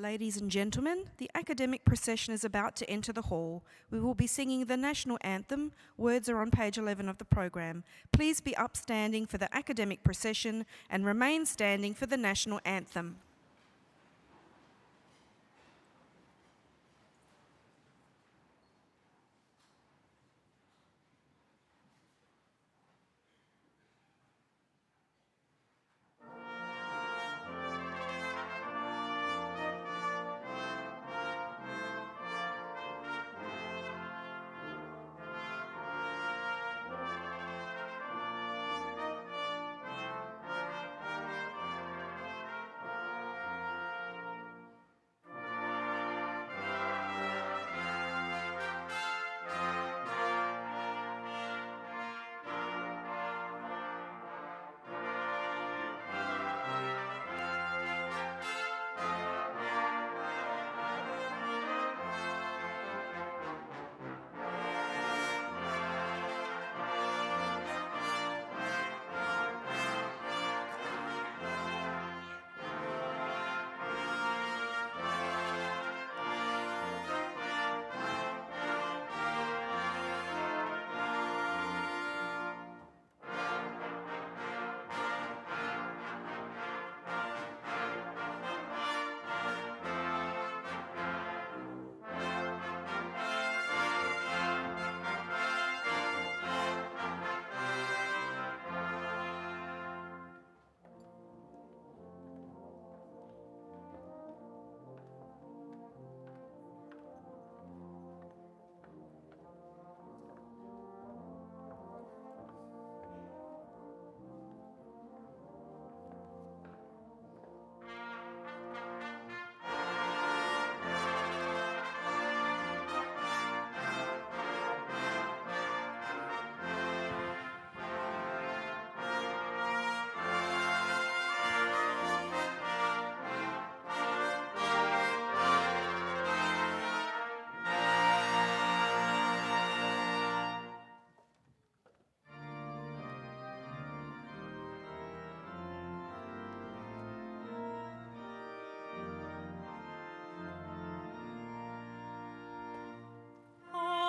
Ladies and gentlemen, the academic procession is about to enter the hall. We will be singing the national anthem. Words are on page 11 of the program. Please be upstanding for the academic procession and remain standing for the national anthem.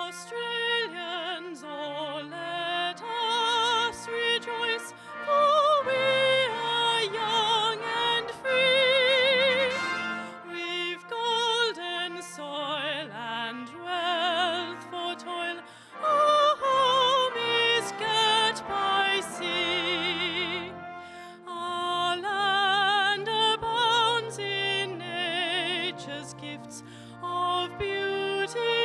Australians, oh, let us rejoice, for we are young and free. We've golden soil and wealth for toil. Our home is girt by sea. Our land abounds in nature's gifts of beauty.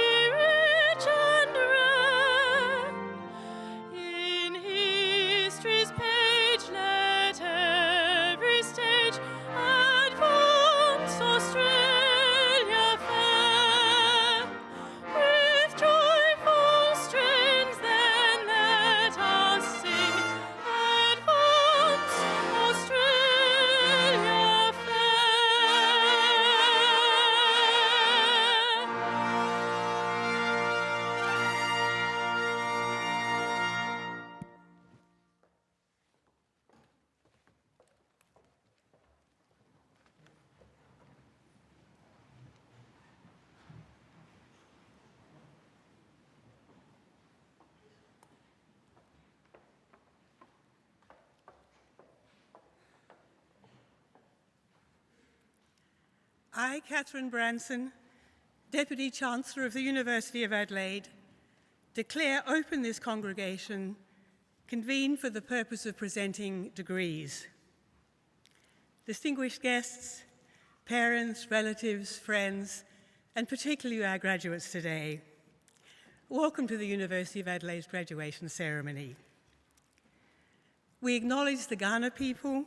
I, Catherine Branson, Deputy Chancellor of the University of Adelaide, declare open this congregation convened for the purpose of presenting degrees. Distinguished guests, parents, relatives, friends, and particularly our graduates today, welcome to the University of Adelaide's graduation ceremony. We acknowledge the Kaurna people,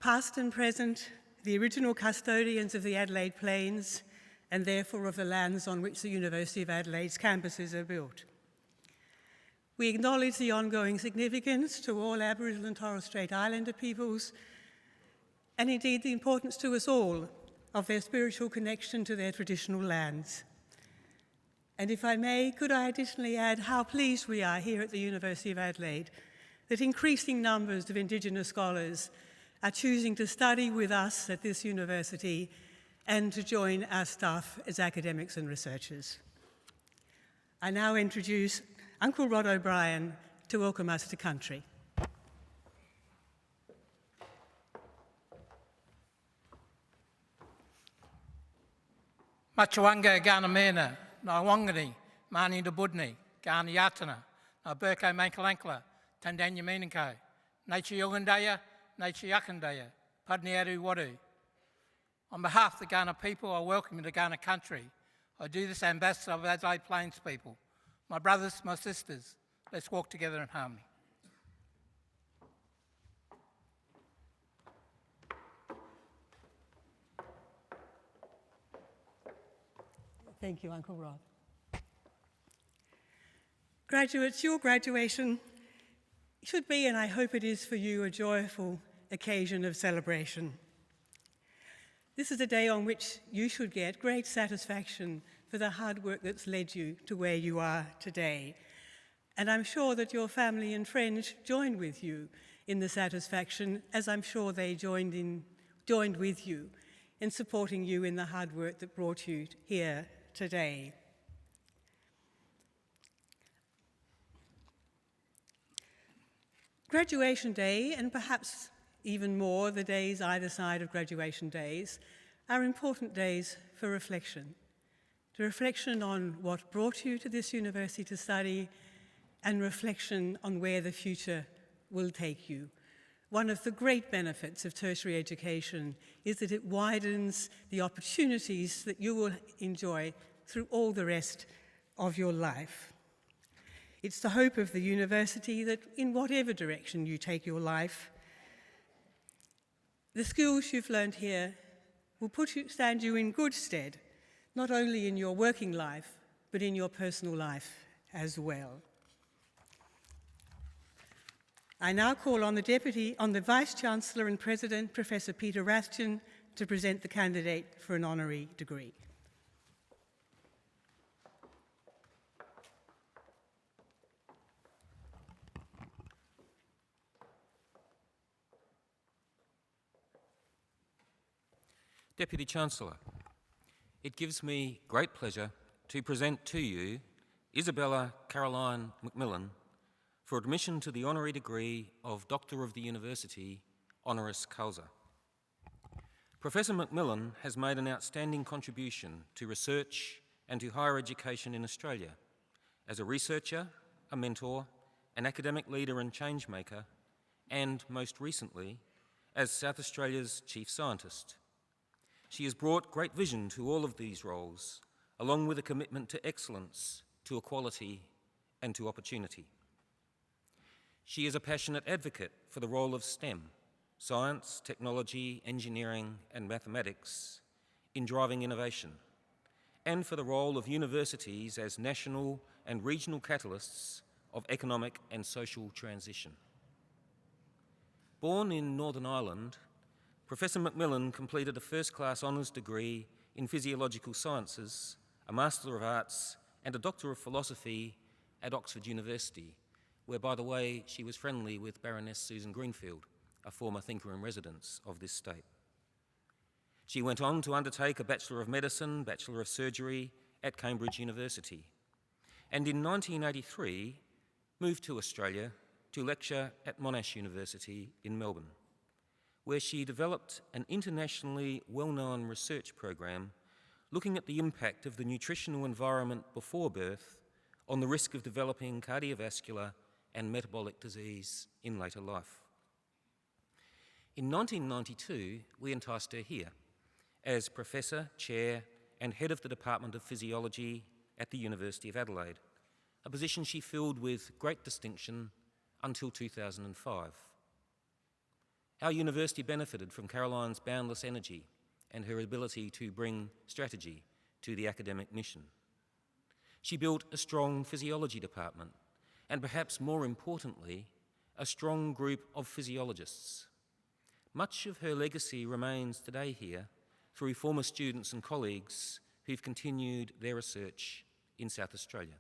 past and present, the original custodians of the Adelaide Plains, and therefore of the lands on which the University of Adelaide's campuses are built. We acknowledge the ongoing significance to all Aboriginal and Torres Strait Islander peoples, and indeed the importance to us all of their spiritual connection to their traditional lands. And if I may, could I additionally add how pleased we are here at the University of Adelaide that increasing numbers of Indigenous scholars are choosing to study with us at this university and to join our staff as academics and researchers. I now introduce Uncle Rod O'Brien to welcome us to country. Machawanga Gana Mena, Na Wangani, Mani de Budni, Gana Yatana, Na Burko Mankalankla, Tandanya Meninko, Nature Yogandaya, Nature Yakandaya, Padniadu Wadu. On behalf of the Ghana people, I welcome you to Ghana country. I do this ambassador of Adelaide Plains people. My brothers, my sisters, let's walk together in harmony. Thank you, Uncle Rod. Graduates, your graduation should be, and I hope it is for you, a joyful occasion of celebration. This is a day on which you should get great satisfaction for the hard work that's led you to where you are today. And I'm sure that your family and friends join with you in the satisfaction, as I'm sure they joined with you in supporting you in the hard work that brought you here today. Graduation Day, and perhaps even more the days either side of graduation days, are important days for reflection. To reflection on what brought you to this university to study, and reflection on where the future will take you. One of the great benefits of tertiary education is that it widens the opportunities that you will enjoy through all the rest of your life. It's the hope of the university that in whatever direction you take your life, the skills you've learned here will stand you in good stead, not only in your working life, but in your personal life as well. I now call on the Vice-Chancellor and President, Professor Peter Rathjen, to present the candidate for an honorary degree. Deputy Chancellor, it gives me great pleasure to present to you Isabella Caroline Macmillan for admission to the honorary degree of Doctor of the University, honoris causa. Professor Macmillan has made an outstanding contribution to research and to higher education in Australia as a researcher, a mentor, an academic leader and change maker, and most recently, as South Australia's Chief Scientist. She has brought great vision to all of these roles, along with a commitment to excellence, to equality, and to opportunity. She is a passionate advocate for the role of STEM, science, technology, engineering, and mathematics, in driving innovation, and for the role of universities as national and regional catalysts of economic and social transition. Born in Northern Ireland, Professor Macmillan completed a first-class honours degree in physiological sciences, a Master of Arts, and a Doctor of Philosophy at Oxford University, where, by the way, she was friendly with Baroness Susan Greenfield, a former thinker-in-residence of this state. She went on to undertake a Bachelor of Medicine, Bachelor of Surgery at Cambridge University, and in 1983 moved to Australia to lecture at Monash University in Melbourne, where she developed an internationally well-known research program looking at the impact of the nutritional environment before birth on the risk of developing cardiovascular and metabolic disease in later life. In 1992, we enticed her here as Professor, Chair, and Head of the Department of Physiology at the University of Adelaide, a position she filled with great distinction until 2005. Our university benefited from Caroline's boundless energy and her ability to bring strategy to the academic mission. She built a strong physiology department, and perhaps more importantly, a strong group of physiologists. Much of her legacy remains today here through former students and colleagues who've continued their research in South Australia.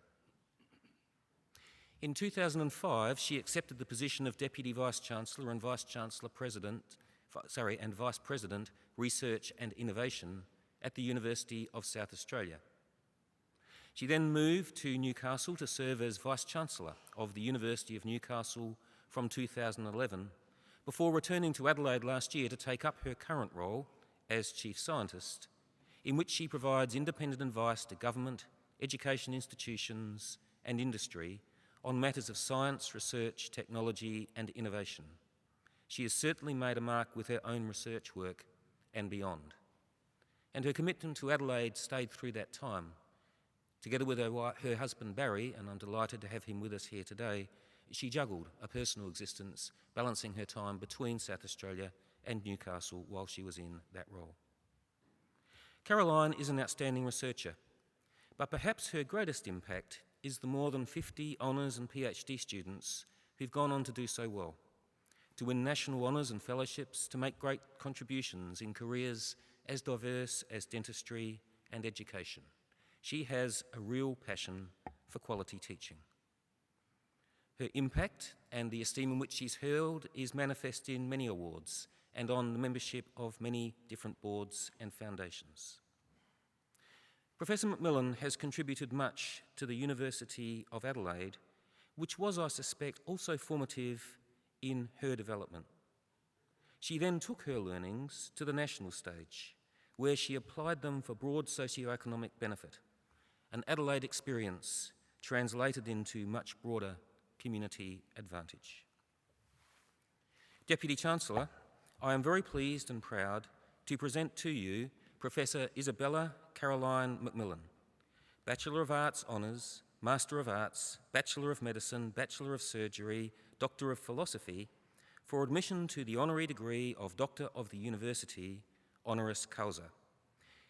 In 2005, she accepted the position of Deputy Vice-Chancellor and Vice President, Research and Innovation at the University of South Australia. She then moved to Newcastle to serve as Vice-Chancellor of the University of Newcastle from 2011, before returning to Adelaide last year to take up her current role as Chief Scientist, in which she provides independent advice to government, education institutions and industry on matters of science, research, technology and innovation. She has certainly made a mark with her own research work and beyond. And her commitment to Adelaide stayed through that time. Together with her husband Barry, and I'm delighted to have him with us here today, she juggled a personal existence, balancing her time between South Australia and Newcastle while she was in that role. Caroline is an outstanding researcher, but perhaps her greatest impact is the more than 50 honours and PhD students who've gone on to do so well, to win national honours and fellowships, to make great contributions in careers as diverse as dentistry and education. She has a real passion for quality teaching. Her impact and the esteem in which she's held is manifest in many awards and on the membership of many different boards and foundations. Professor McMillan has contributed much to the University of Adelaide, which was, I suspect, also formative in her development. She then took her learnings to the national stage, where she applied them for broad socio-economic benefit, an Adelaide experience translated into much broader community advantage. Deputy Chancellor, I am very pleased and proud to present to you Professor Isabella Caroline McMillan, Bachelor of Arts Honours, Master of Arts, Bachelor of Medicine, Bachelor of Surgery, Doctor of Philosophy, for admission to the Honorary degree of Doctor of the University, honoris causa,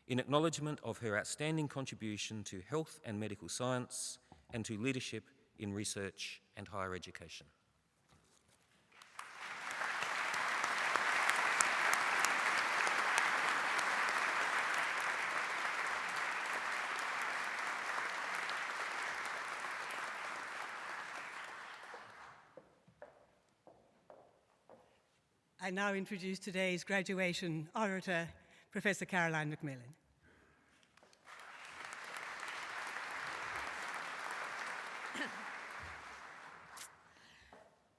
in acknowledgement of her outstanding contribution to health and medical science and to leadership in research and higher education. I now introduce today's graduation orator, Professor Caroline McMillan.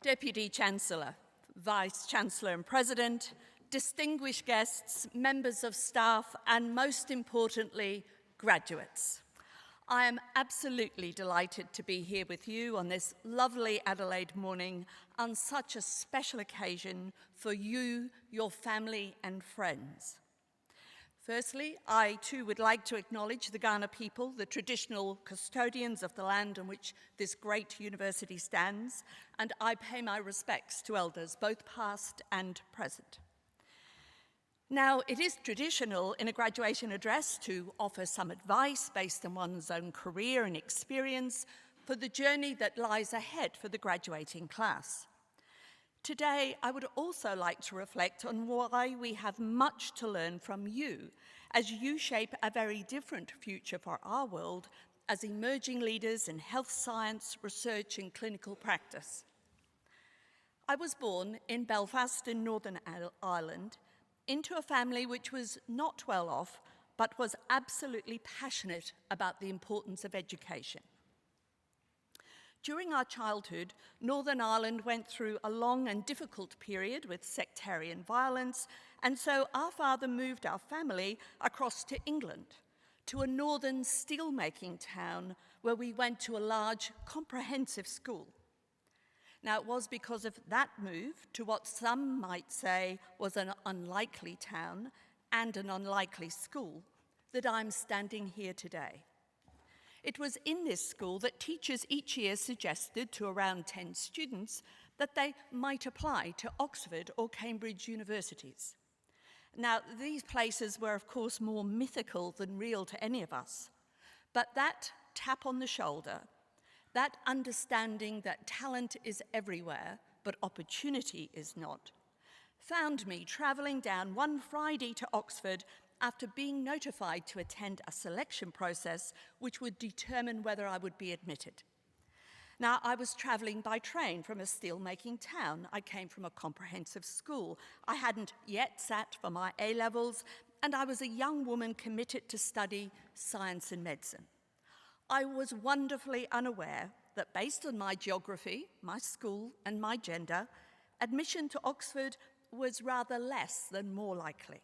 Deputy Chancellor, Vice-Chancellor and President, distinguished guests, members of staff, and most importantly, graduates. I am absolutely delighted to be here with you on this lovely Adelaide morning on such a special occasion for you, your family and friends. Firstly, I too would like to acknowledge the Kaurna people, the traditional custodians of the land on which this great university stands, and I pay my respects to elders, both past and present. Now, it is traditional in a graduation address to offer some advice based on one's own career and experience for the journey that lies ahead for the graduating class. Today, I would also like to reflect on why we have much to learn from you as you shape a very different future for our world as emerging leaders in health science, research and clinical practice. I was born in Belfast in Northern Ireland into a family which was not well off, but was absolutely passionate about the importance of education. During our childhood, Northern Ireland went through a long and difficult period with sectarian violence, and so our father moved our family across to England, to a northern steel-making town where we went to a large, comprehensive school. Now, it was because of that move to what some might say was an unlikely town and an unlikely school that I'm standing here today. It was in this school that teachers each year suggested to around 10 students that they might apply to Oxford or Cambridge universities. Now, these places were, of course, more mythical than real to any of us, but that tap on the shoulder, that understanding that talent is everywhere, but opportunity is not, found me travelling down one Friday to Oxford after being notified to attend a selection process which would determine whether I would be admitted. Now, I was travelling by train from a steel-making town. I came from a comprehensive school. I hadn't yet sat for my A-levels, and I was a young woman committed to study science and medicine. I was wonderfully unaware that based on my geography, my school, and my gender, admission to Oxford was rather less than more likely.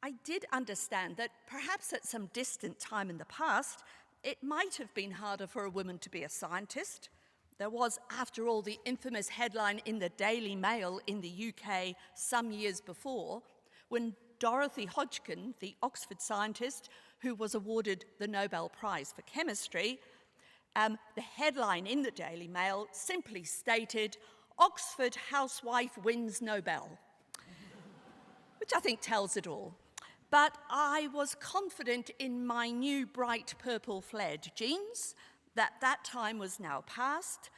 I did understand that perhaps at some distant time in the past, it might have been harder for a woman to be a scientist. There was, after all, the infamous headline in the Daily Mail in the UK some years before, when Dorothy Hodgkin, the Oxford scientist who was awarded the Nobel Prize for Chemistry, the headline in the Daily Mail simply stated, "Oxford housewife wins Nobel," which I think tells it all. But I was confident in my new bright purple flared jeans that time was now past.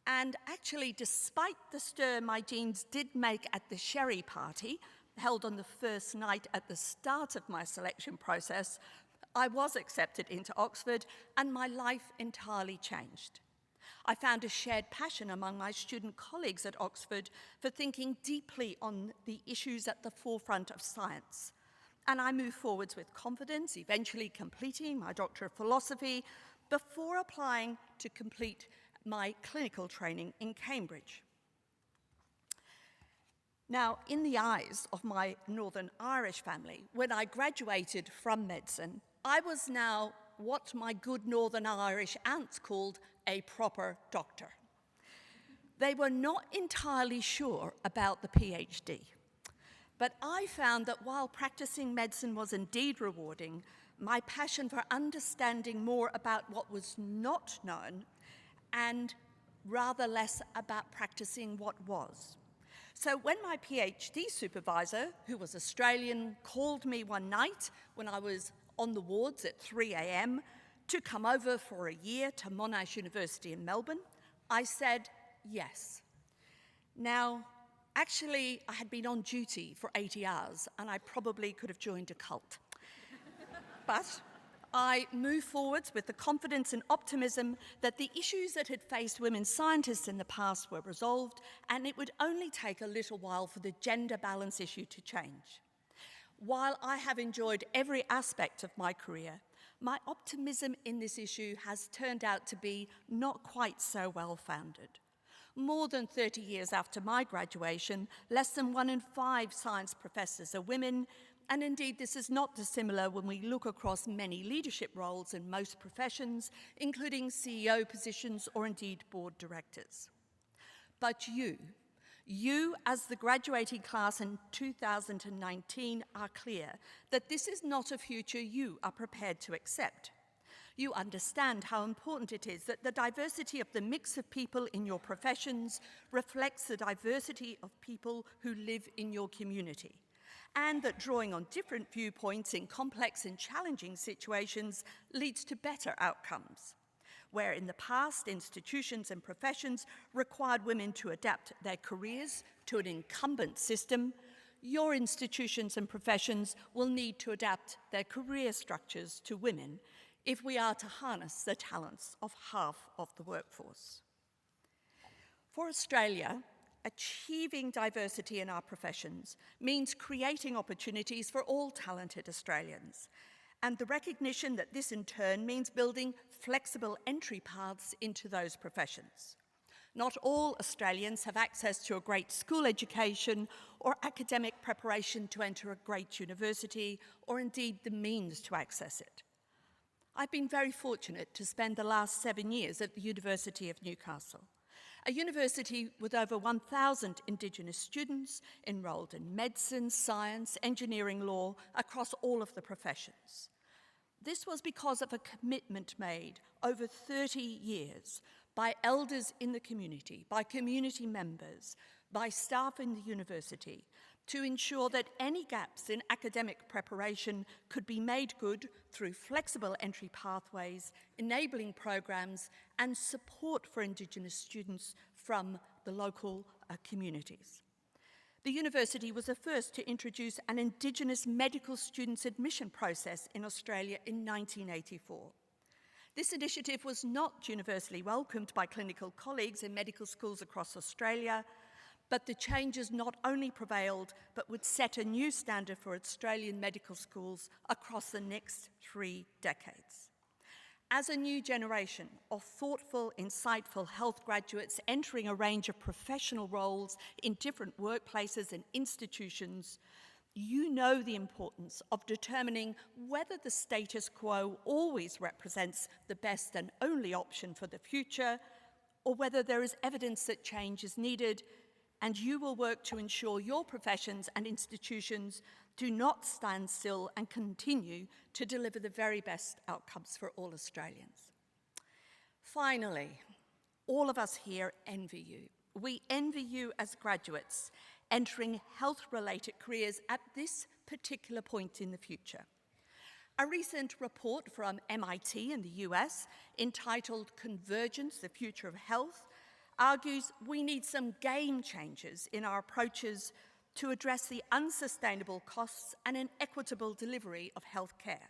And actually, despite the stir my jeans did make at the sherry party, held on the first night at the start of my selection process, I was accepted into Oxford and my life entirely changed. I found a shared passion among my student colleagues at Oxford for thinking deeply on the issues at the forefront of science. And I moved forwards with confidence, eventually completing my Doctor of Philosophy before applying to complete my clinical training in Cambridge. Now, in the eyes of my Northern Irish family, when I graduated from medicine, I was now what my good Northern Irish aunts called a proper doctor. They were not entirely sure about the PhD. But I found that while practicing medicine was indeed rewarding, my passion for understanding more about what was not known and rather less about practicing what was. So when my PhD supervisor, who was Australian, called me one night when I was on the wards at 3 a.m. to come over for a year to Monash University in Melbourne, I said yes. Now, actually, I had been on duty for 80 hours, and I probably could have joined a cult. But I moved forwards with the confidence and optimism that the issues that had faced women scientists in the past were resolved, and it would only take a little while for the gender balance issue to change. While I have enjoyed every aspect of my career, my optimism in this issue has turned out to be not quite so well-founded. More than 30 years after my graduation, less than 1 in 5 science professors are women, and indeed this is not dissimilar when we look across many leadership roles in most professions, including CEO positions or indeed board directors. But you as the graduating class in 2019 are clear that this is not a future you are prepared to accept. You understand how important it is that the diversity of the mix of people in your professions reflects the diversity of people who live in your community, and that drawing on different viewpoints in complex and challenging situations leads to better outcomes. Where in the past, institutions and professions required women to adapt their careers to an incumbent system, your institutions and professions will need to adapt their career structures to women if we are to harness the talents of half of the workforce. For Australia, achieving diversity in our professions means creating opportunities for all talented Australians, and the recognition that this in turn means building flexible entry paths into those professions. Not all Australians have access to a great school education or academic preparation to enter a great university, or indeed the means to access it. I've been very fortunate to spend the last 7 years at the University of Newcastle, a university with over 1,000 Indigenous students enrolled in medicine, science, engineering, law, across all of the professions. This was because of a commitment made over 30 years by elders in the community, by community members, by staff in the university, to ensure that any gaps in academic preparation could be made good through flexible entry pathways, enabling programs, and support for Indigenous students from the local communities. The university was the first to introduce an Indigenous medical students admission process in Australia in 1984. This initiative was not universally welcomed by clinical colleagues in medical schools across Australia, But the changes not only prevailed, but would set a new standard for Australian medical schools across the next 3 decades. As a new generation of thoughtful, insightful health graduates entering a range of professional roles in different workplaces and institutions, you know the importance of determining whether the status quo always represents the best and only option for the future, or whether there is evidence that change is needed, and you will work to ensure your professions and institutions do not stand still and continue to deliver the very best outcomes for all Australians. Finally, all of us here envy you. We envy you as graduates entering health-related careers at this particular point in the future. A recent report from MIT in the US, entitled Convergence, the Future of Health, argues we need some game changers in our approaches to address the unsustainable costs and inequitable delivery of healthcare.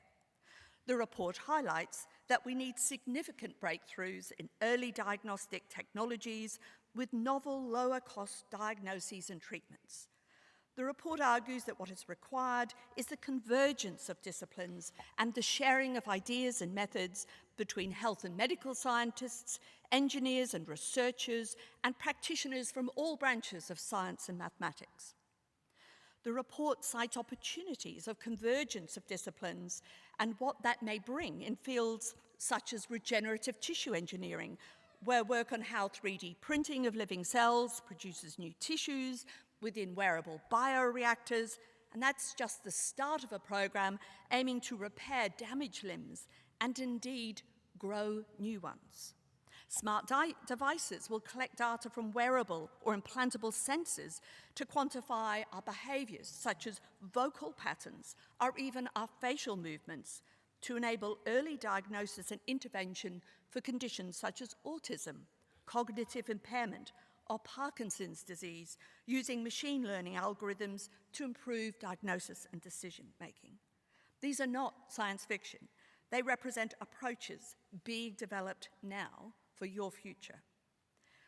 The report highlights that we need significant breakthroughs in early diagnostic technologies with novel, lower-cost diagnoses and treatments. The report argues that what is required is the convergence of disciplines and the sharing of ideas and methods between health and medical scientists, engineers and researchers, and practitioners from all branches of science and mathematics. The report cites opportunities of convergence of disciplines and what that may bring in fields such as regenerative tissue engineering, where work on how 3D printing of living cells produces new tissues within wearable bioreactors, and that's just the start of a program aiming to repair damaged limbs and indeed grow new ones. Smart devices will collect data from wearable or implantable sensors to quantify our behaviours, such as vocal patterns or even our facial movements, to enable early diagnosis and intervention for conditions such as autism, cognitive impairment, or Parkinson's disease, using machine learning algorithms to improve diagnosis and decision-making. These are not science fiction. They represent approaches being developed now for your future.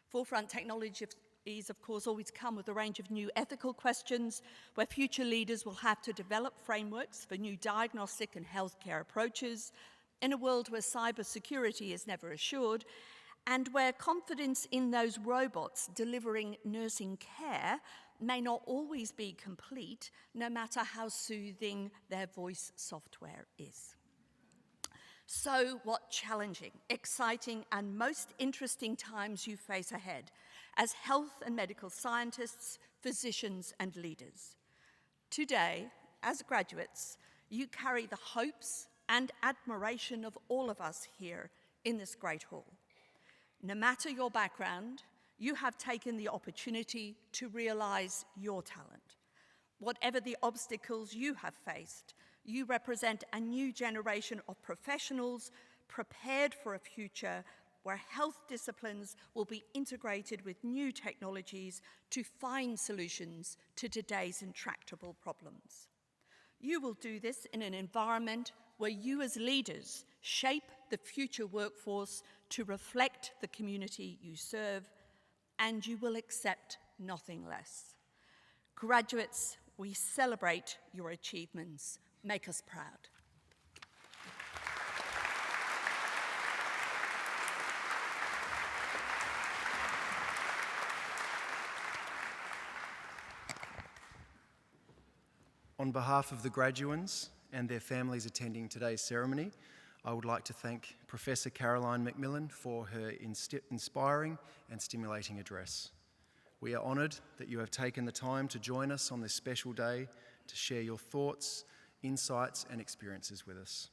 Forefront technologies, of course, always come with a range of new ethical questions where future leaders will have to develop frameworks for new diagnostic and healthcare approaches in a world where cybersecurity is never assured and where confidence in those robots delivering nursing care may not always be complete, no matter how soothing their voice software is. So what challenging, exciting, and most interesting times you face ahead as health and medical scientists, physicians, and leaders. Today, as graduates, you carry the hopes and admiration of all of us here in this great hall. No matter your background, you have taken the opportunity to realize your talent. Whatever the obstacles you have faced, you represent a new generation of professionals prepared for a future where health disciplines will be integrated with new technologies to find solutions to today's intractable problems. You will do this in an environment where you as leaders shape the future workforce to reflect the community you serve, and you will accept nothing less. Graduates, we celebrate your achievements. Make us proud. On behalf of the graduands and their families attending today's ceremony, I would like to thank Professor Caroline McMillan for her inspiring and stimulating address. We are honoured that you have taken the time to join us on this special day to share your thoughts, insights and experiences with us.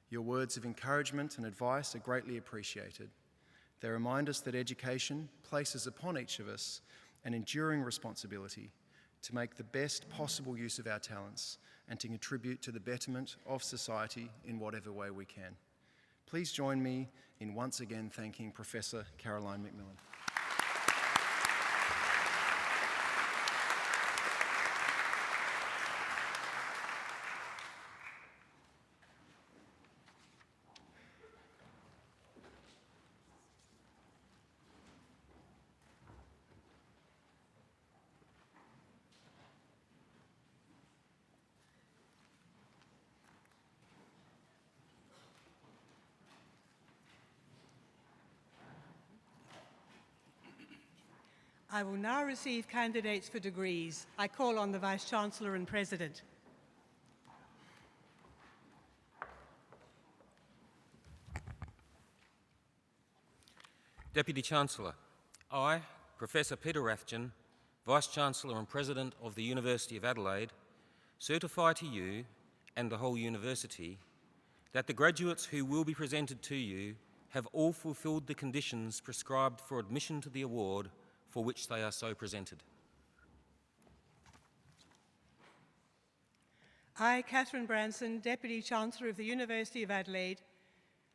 Your words of encouragement and advice are greatly appreciated. They remind us that education places upon each of us an enduring responsibility to make the best possible use of our talents and to contribute to the betterment of society in whatever way we can. Please join me in once again thanking Professor Caroline McMillan. I will now receive candidates for degrees. I call on the Vice-Chancellor and President. Deputy Chancellor, I, Professor Peter Rathjen, Vice-Chancellor and President of the University of Adelaide, certify to you and the whole university that the graduates who will be presented to you have all fulfilled the conditions prescribed for admission to the award for which they are so presented. I, Catherine Branson, Deputy Chancellor of the University of Adelaide,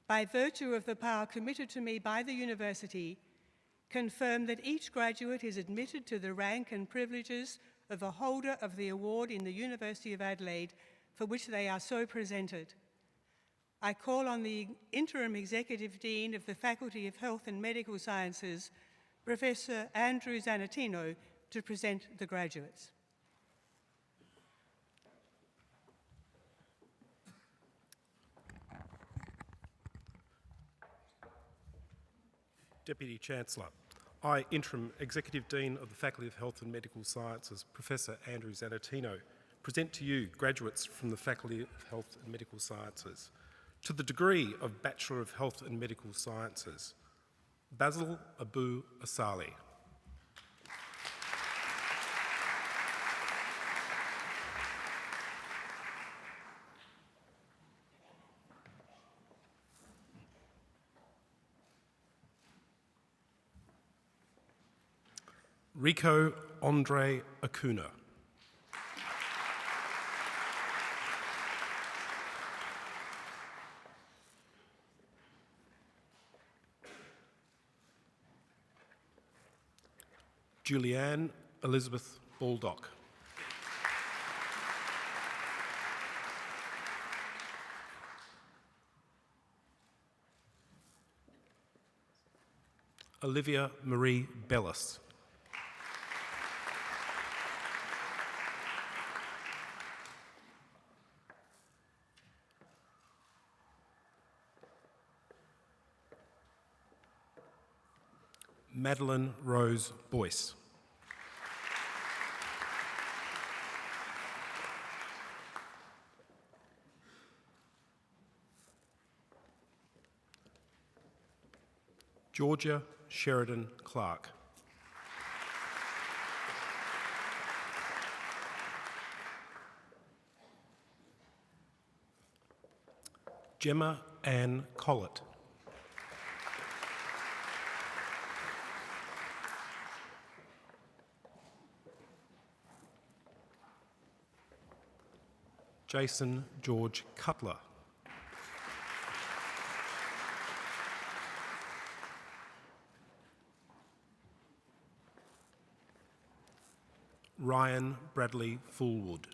by virtue of the power committed to me by the University, confirm that each graduate is admitted to the rank and privileges of a holder of the award in the University of Adelaide for which they are so presented. I call on the Interim Executive Dean of the Faculty of Health and Medical Sciences, Professor Andrew Zanatino, to present the graduates. Deputy Chancellor, I, Interim Executive Dean of the Faculty of Health and Medical Sciences, Professor Andrew Zanatino, present to you graduates from the Faculty of Health and Medical Sciences. To the degree of Bachelor of Health and Medical Sciences, Basil Abu Asali. Rico Andre Acuna. Julianne Elizabeth Baldock. Olivia Marie Bellis. Madeline Rose Boyce. Georgia Sheridan Clark. Gemma Ann Collett. Jason George Cutler. Ryan Bradley Fullwood.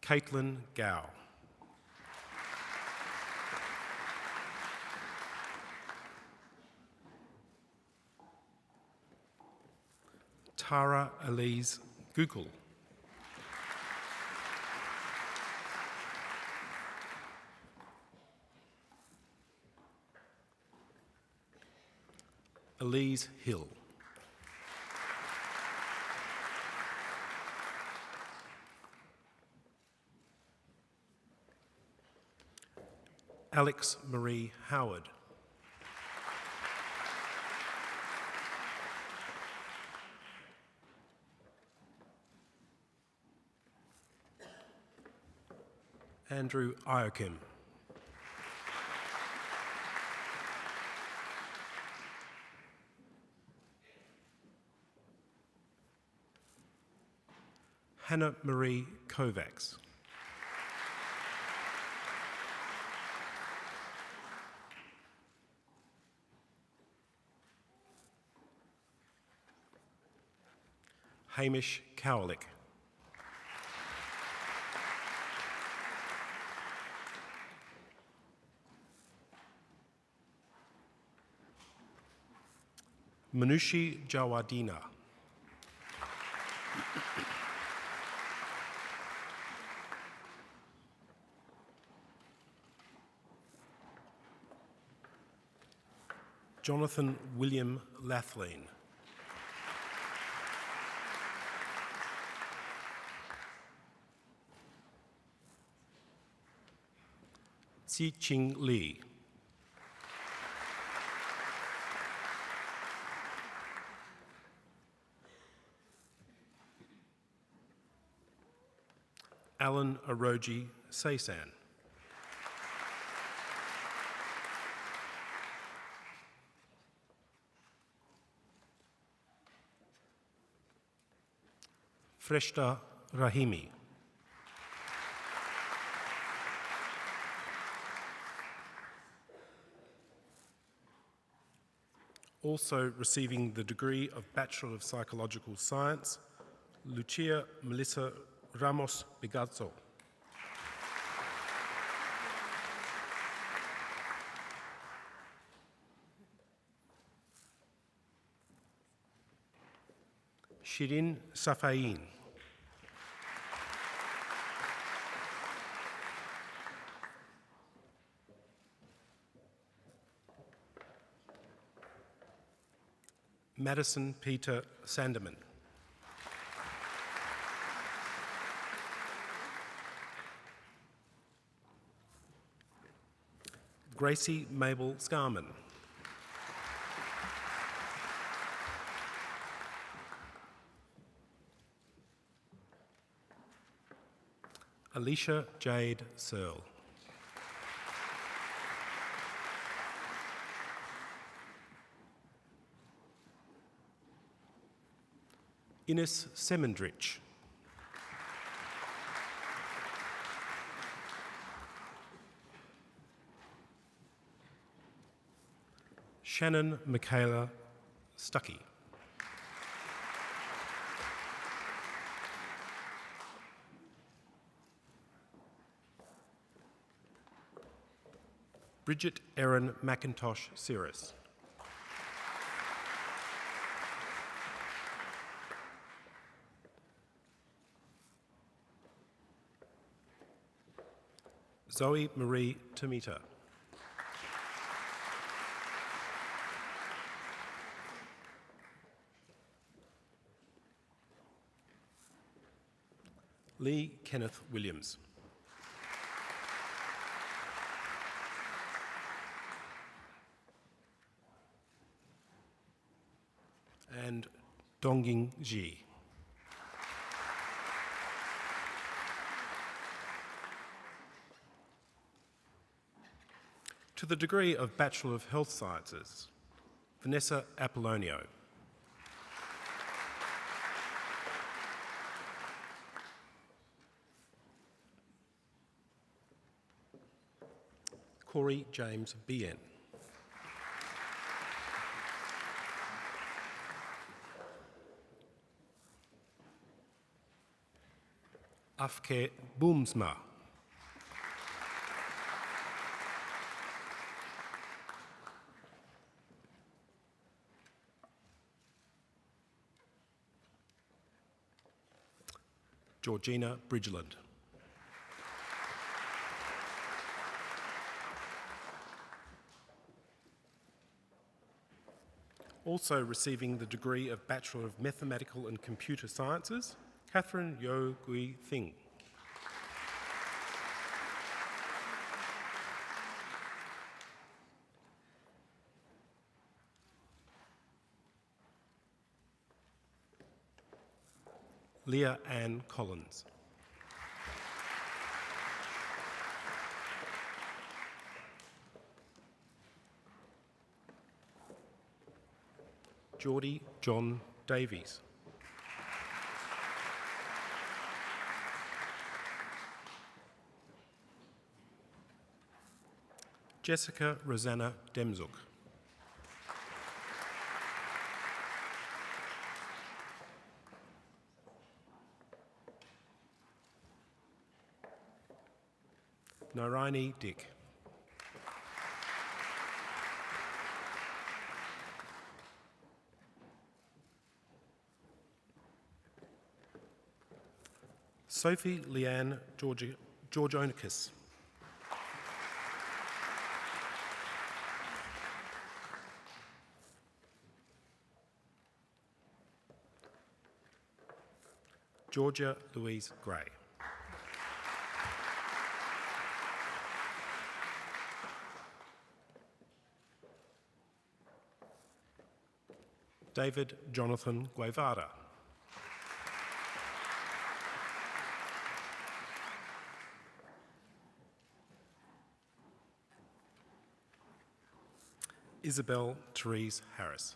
Caitlin Gow. Tara Elise Google. Elise Hill. Alex Marie Howard. Andrew Iokim. Hannah Marie Kovacs. Hamish Cowlick. Manushi Jawadina. Jonathan William Lathleen. Tsi Ching Lee. Alan Aroji Saysan. Freshta Rahimi. Also receiving the degree of Bachelor of Psychological Science, Lucia Melissa Ramos Bigazzo. Shirin Safayin. Madison Peter Sanderman. Gracie Mabel Scarman. Alicia Jade Searle. Ines Semendrich. Shannon Michaela Stuckey. Bridget Erin McIntosh Cirrus. Zoe Marie Tomita. Lee Kenneth Williams. And Dongying Ji. To the degree of Bachelor of Health Sciences, Vanessa Apollonio. Corey James Bien. Afke Boomsma. Georgina Bridgeland. Also receiving the degree of Bachelor of Mathematical and Computer Sciences, Catherine Yo Gui Thing. Leah Ann Collins. Geordie John Davies. Jessica Rosanna Demzuk. Narayani Dick. Sophie Leanne Georgionicus. Georgia Louise Gray. David Jonathan Guevara. Isabel Therese Harris.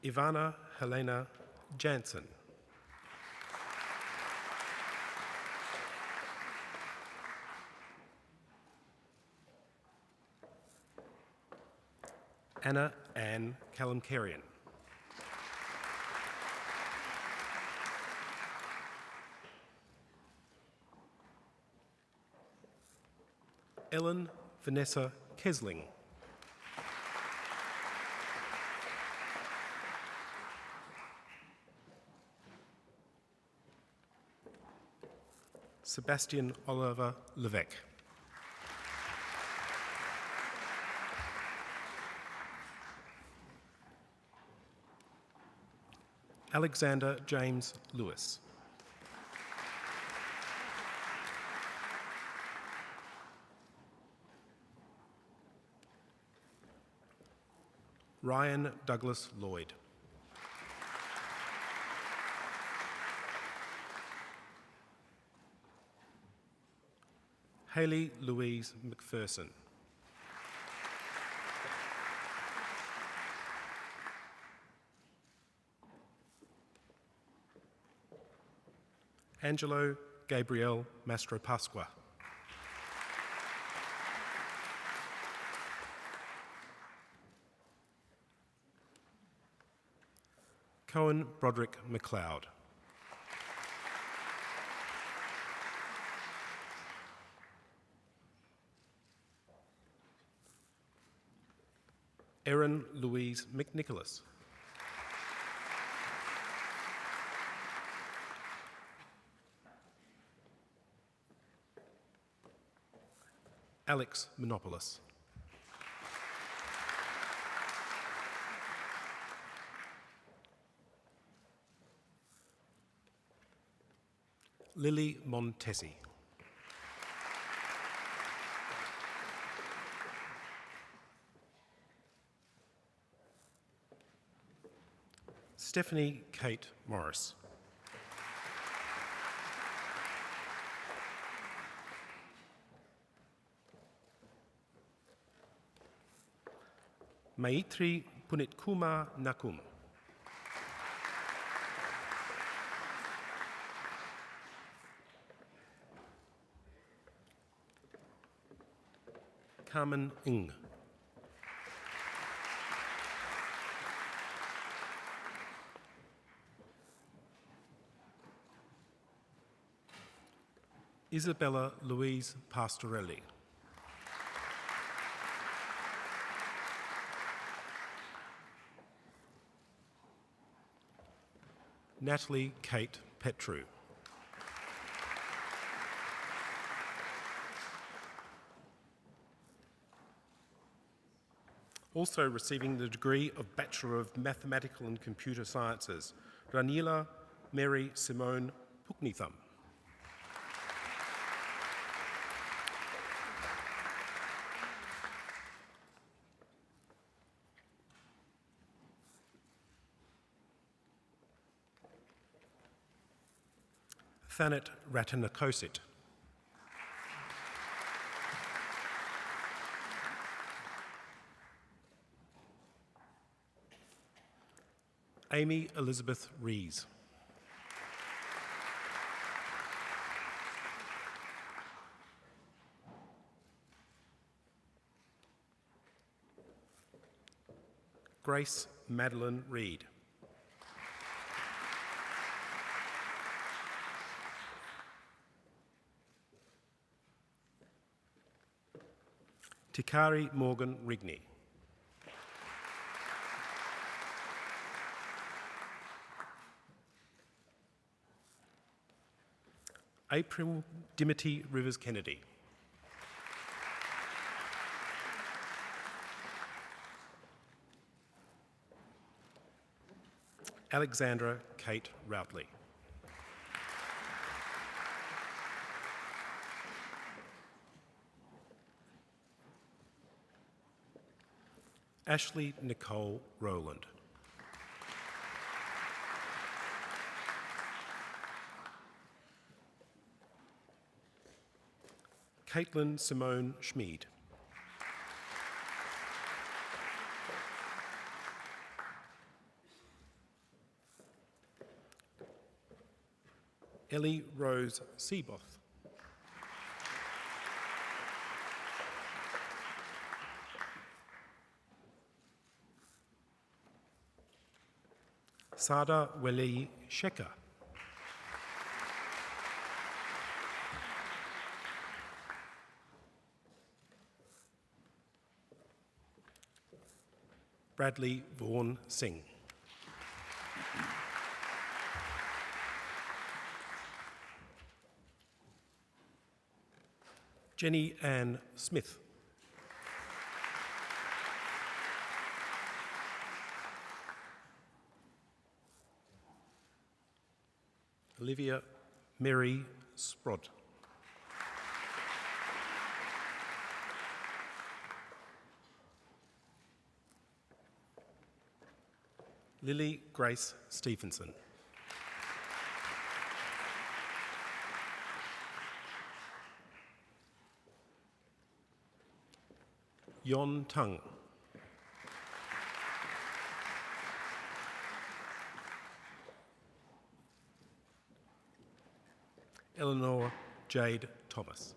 Ivana Helena Jansen. Anna Ann Kalamkarian. Ellen Vanessa Kesling. Sebastian Oliver Levesque. Alexander James Lewis. Ryan Douglas Lloyd. Hayley Louise McPherson. Angelo Gabriel Mastropasqua. Cohen Broderick McLeod. Erin Louise McNicholas. Alex Monopoulos. Lily Montesi. Stephanie Kate Morris. Maitri Punitkumar Nakum. Carmen Ng. Isabella Louise Pastorelli. Natalie Kate Petru. Also receiving the degree of Bachelor of Mathematical and Computer Sciences, Ranila Mary Simone Puknitham. Thanet Ratanakosit. Amy Elizabeth Rees. Grace Madeline Reed. Tikari Morgan Rigney. April Dimity Rivers Kennedy. Alexandra Kate Routley. Ashley Nicole Rowland. Caitlin Simone Schmid. Ellie Rose Seaboth. Sada Weli Shekhar. Bradley Vaughan Singh. Jenny Ann Smith. Olivia Mary Sprod. Lily Grace Stephenson. Yon Tung. Eleanor Jade Thomas.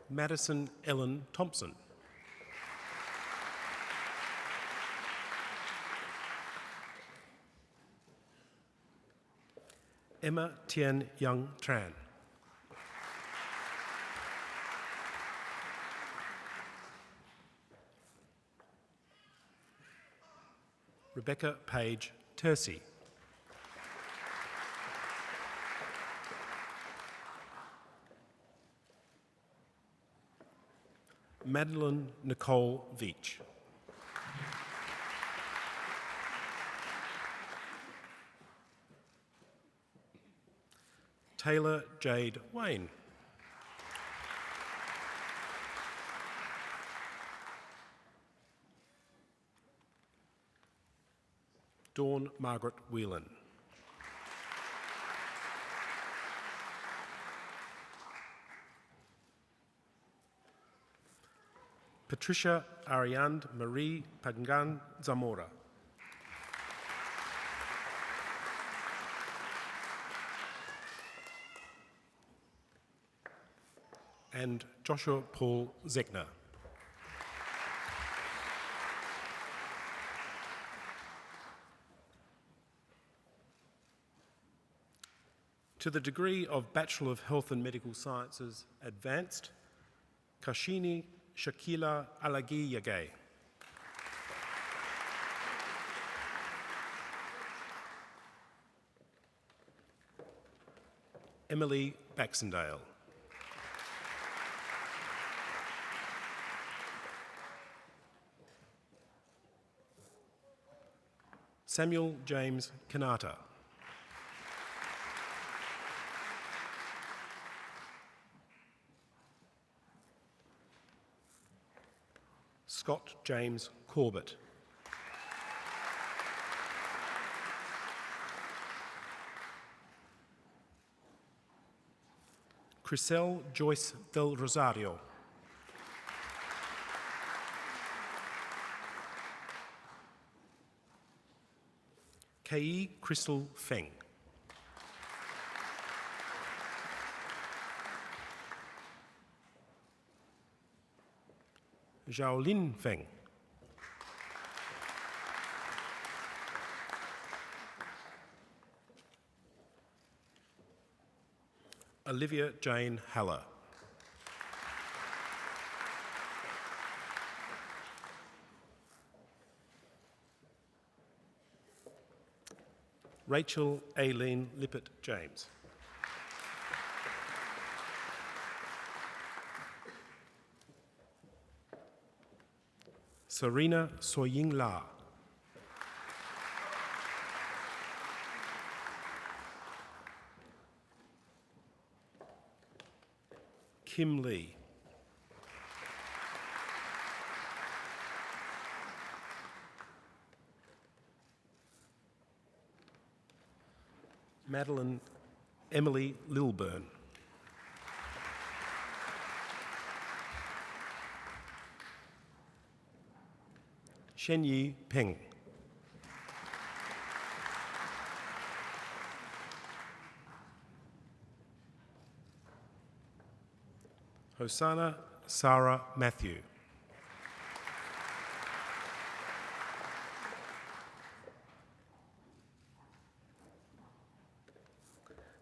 Madison Ellen Thompson. Emma Tien Young Tran. Rebecca Page Tersey. Madeline Nicole Veach. Taylor Jade Wayne. Dawn Margaret Whelan. Patricia Ariande Marie Pangan Zamora. And Joshua Paul Zeckner. To the degree of Bachelor of Health and Medical Sciences Advanced, Kashini Shakila Alagi Yagay. Emily Baxendale. Samuel James Kanata. Scott James Corbett. Crisel Joyce del Rosario. Kei Crystal Feng. Zhaolin Feng. Olivia Jane Haller. Rachel Aileen Lippert James. Serena Soying La. Kim Lee. Madeline Emily Lilburn. Shenyi Peng. Hosanna Sarah Matthew.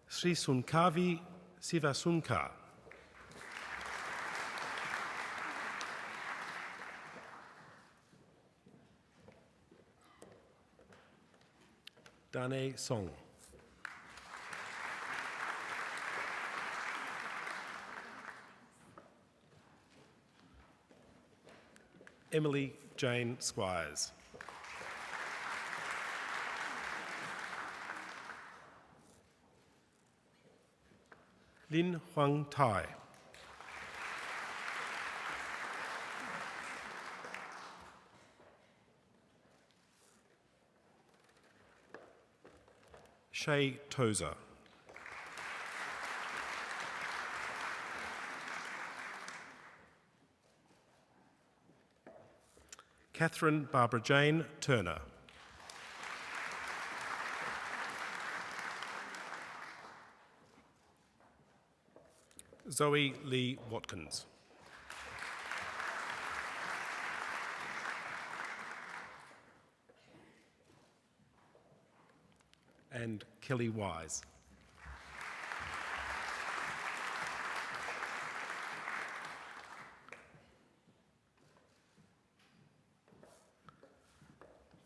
Sri Sunkavi Sivasunka. Dane Song. Emily Jane Squires. Lin Huang Tai. Shay Tozer. Catherine Barbara Jane Turner. Zoe Lee Watkins. And Kelly Wise.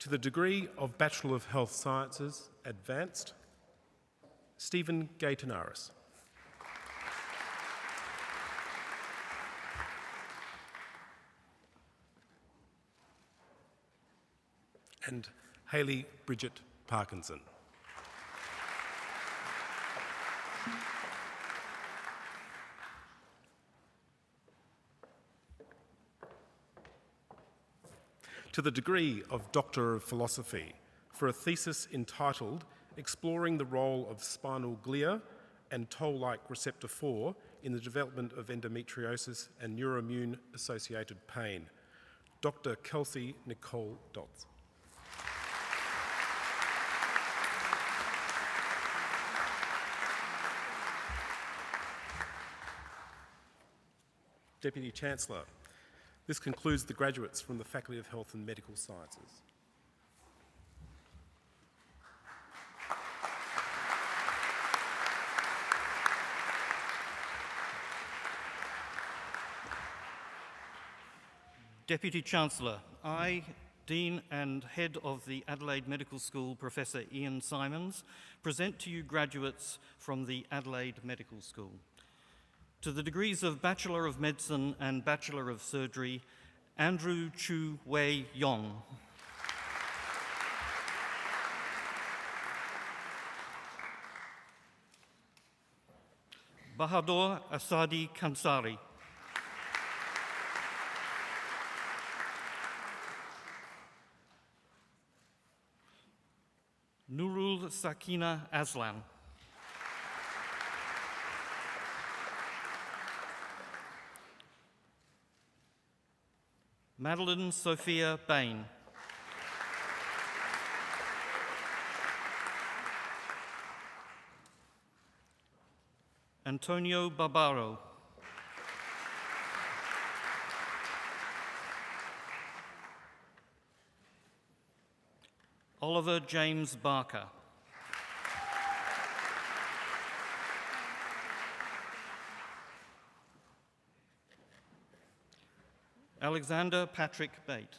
To the degree of Bachelor of Health Sciences, Advanced, Stephen Gaetanaris. And Hayley Bridget Parkinson. To the degree of Doctor of Philosophy for a thesis entitled Exploring the Role of Spinal Glia and Toll-like Receptor 4 in the Development of Endometriosis and Neuroimmune-Associated Pain, Dr. Kelsey Nicole Dodds. Deputy Chancellor, this concludes the graduates from the Faculty of Health and Medical Sciences. Deputy Chancellor, I, Dean and Head of the Adelaide Medical School, Professor Ian Simons, present to you graduates from the Adelaide Medical School. To the degrees of Bachelor of Medicine and Bachelor of Surgery, Andrew Chu Wei Yong. Bahadur Asadi Kansari. Nurul Sakina Aslan. Madeline Sophia Bain. Antonio Barbaro. Oliver James Barker. Alexander Patrick Bate.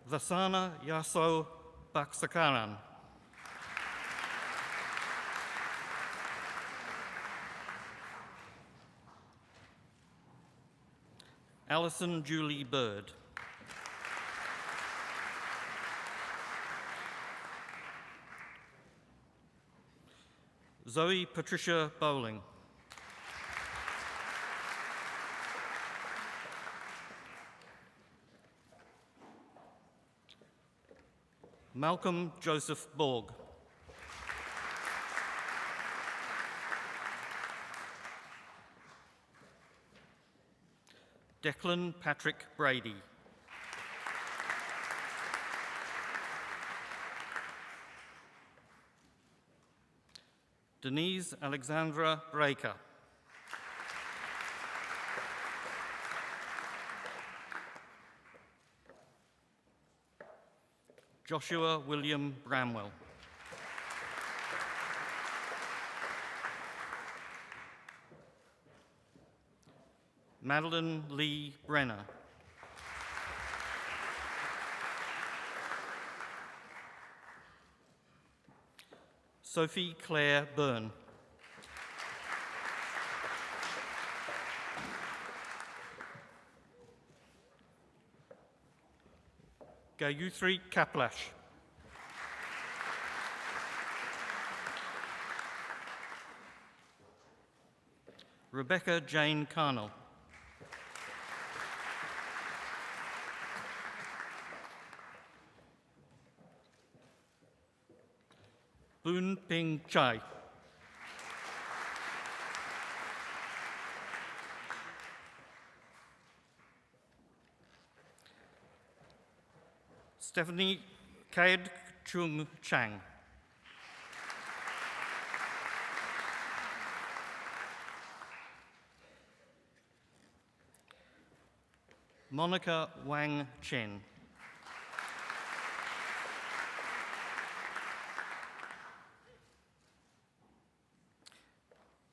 Vasana Yaso Baksakaran. Alison Julie Bird. Zoe Patricia Bowling. Malcolm Joseph Borg. Declan Patrick Brady. Denise Alexandra Breaker. Joshua William Bramwell. Madeline Lee Brenner. Sophie Claire Byrne. Gayuthri Kaplash. Rebecca Jane Carnell. Boon Ping Chai. Stephanie Kaed Chung Chang. Monica Wang Chen.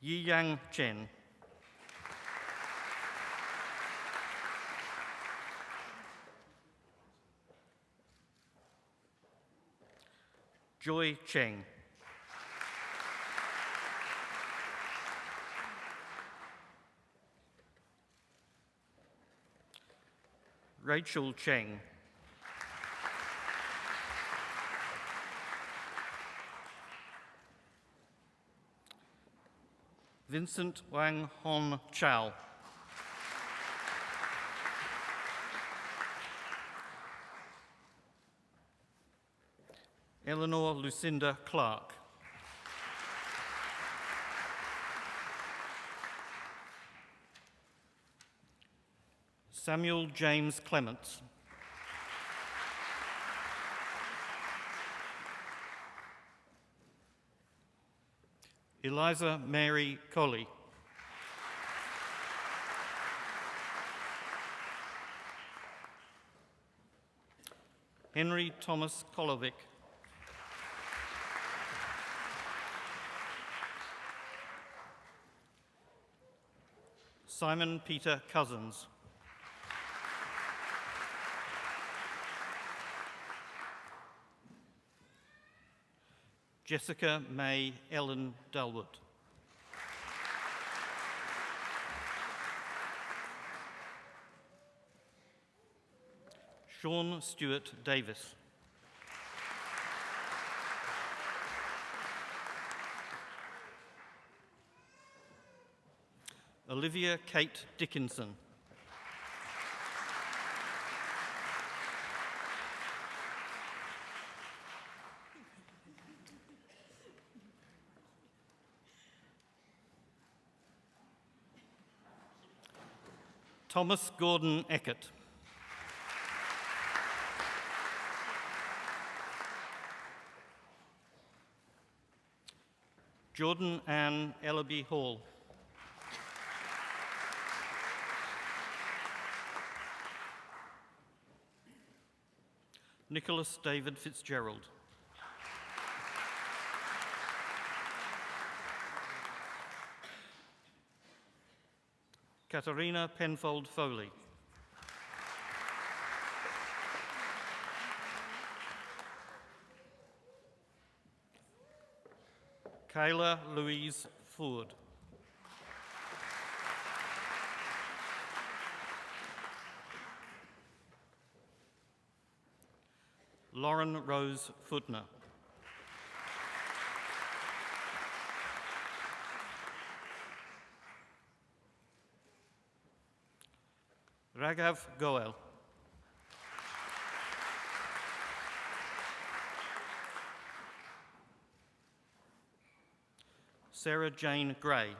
Yi Yang Chen. Joy Cheng. Rachel Cheng. Vincent Wang Hon Chow. Eleanor Lucinda Clark. Samuel James Clements. Eliza Mary Colley. Henry Thomas Kolovic. Simon Peter Cousins. Jessica May Ellen Dalwood. Sean Stewart Davis. Olivia Kate Dickinson. Thomas Gordon Eckert. Jordan Ann Ellaby Hall. Nicholas David Fitzgerald. Katarina Penfold Foley. Kayla Louise Ford. Lauren Rose Footner. Raghav Goel. Sarah Jane Gray.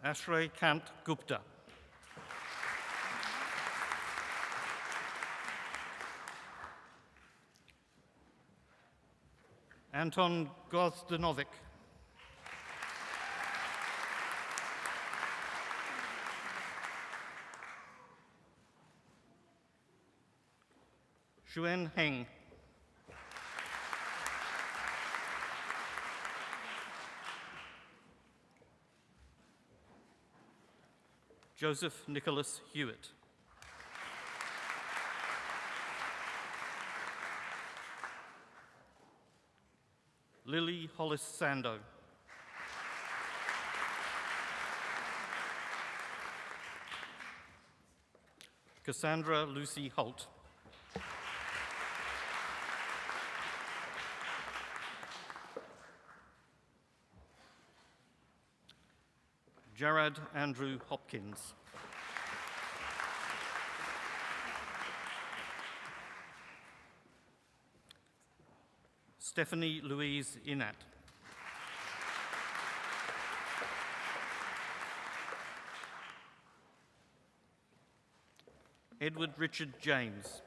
Ashray Kant Gupta. Anton Gozdanovic. Xuan Heng. Joseph Nicholas Hewitt. Lily Hollis Sando. Cassandra Lucy Holt. Jared Andrew Hopkins. Stephanie Louise Inat. Edward Richard James.